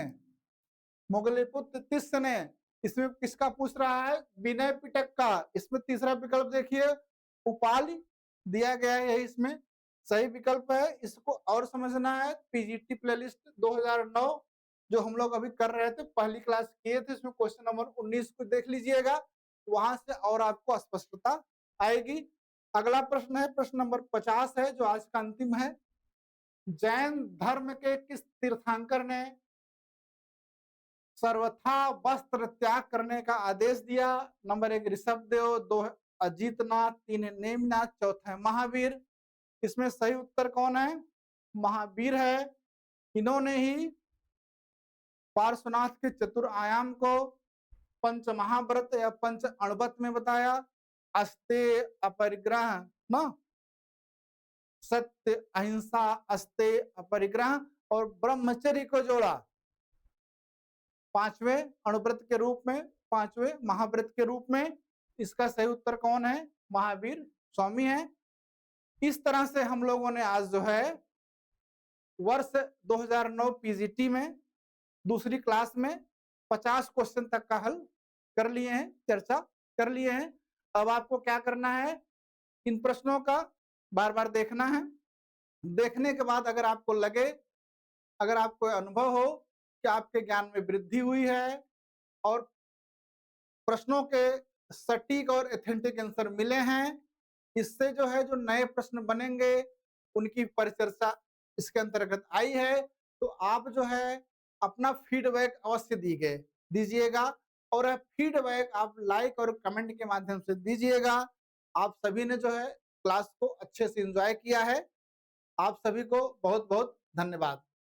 मोगलपुत्त तिस्स ने। इसमें किसका पूछ रहा है? विनय पिटक का। इसमें तीसरा विकल्प देखिए, उपालि दिया गया है, यही इसमें सही विकल्प है। इसको और समझना है, पीजीटी प्लेलिस्ट 2009 जो हम लोग अभी कर रहे थे, पहली क्लास किए थे, इसमें क्वेश्चन नंबर 19 को देख लीजिएगा, वहां से और आपको स्पष्टता आएगी। अगला प्रश्न है, प्रश्न नंबर 50 है, जो आज का अंतिम है। जैन धर्म के किस तीर्थंकर ने सर्वथा वस्त्र त्याग करने का आदेश दिया? नंबर 1 ऋषभदेव, 2 अजीतनाथ, 3 नेमिनाथ, 4 महावीर। इसमें सही उत्तर कौन है? महावीर है। इन्होंने ही पार्श्वनाथ के चतुर आयाम को पंच महाव्रत या पंच अणुव्रत में बताया। अस्तेय, अपरिग्रह ना, सत्य, अहिंसा, अस्तेय, अपरिग्रह और ब्रह्मचर्य को जोड़ा 5वें अणुव्रत के रूप में, 5वें महाव्रत के रूप में। इसका सही उत्तर कौन है? महावीर स्वामी है। इस तरह से हम लोगों ने आज जो है वर्ष 2009 पीजीटी में दूसरी क्लास में 50 क्वेश्चन तक का हल कर लिए हैं, चर्चा कर लिए हैं। अब आपको क्या करना है? इन प्रश्नों का बार बार देखना है। देखने के बाद अगर आपको लगे, अगर आपको अनुभव हो कि आपके ज्ञान में वृद्धि हुई है और प्रश्नों के सटीक और एथेंटिक आंसर मिले हैं, इससे जो है जो नए प्रश्न बनेंगे उनकी परिचर्चा इसके अंतर्गत आई है, तो आप जो है अपना फीडबैक अवश्य दीजिएगा और फीडबैक आप लाइक और कमेंट के माध्यम से दीजिएगा। आप सभी ने जो है क्लास को अच्छे से एंजॉय किया है। आप सभी को बहुत बहुत धन्यवाद।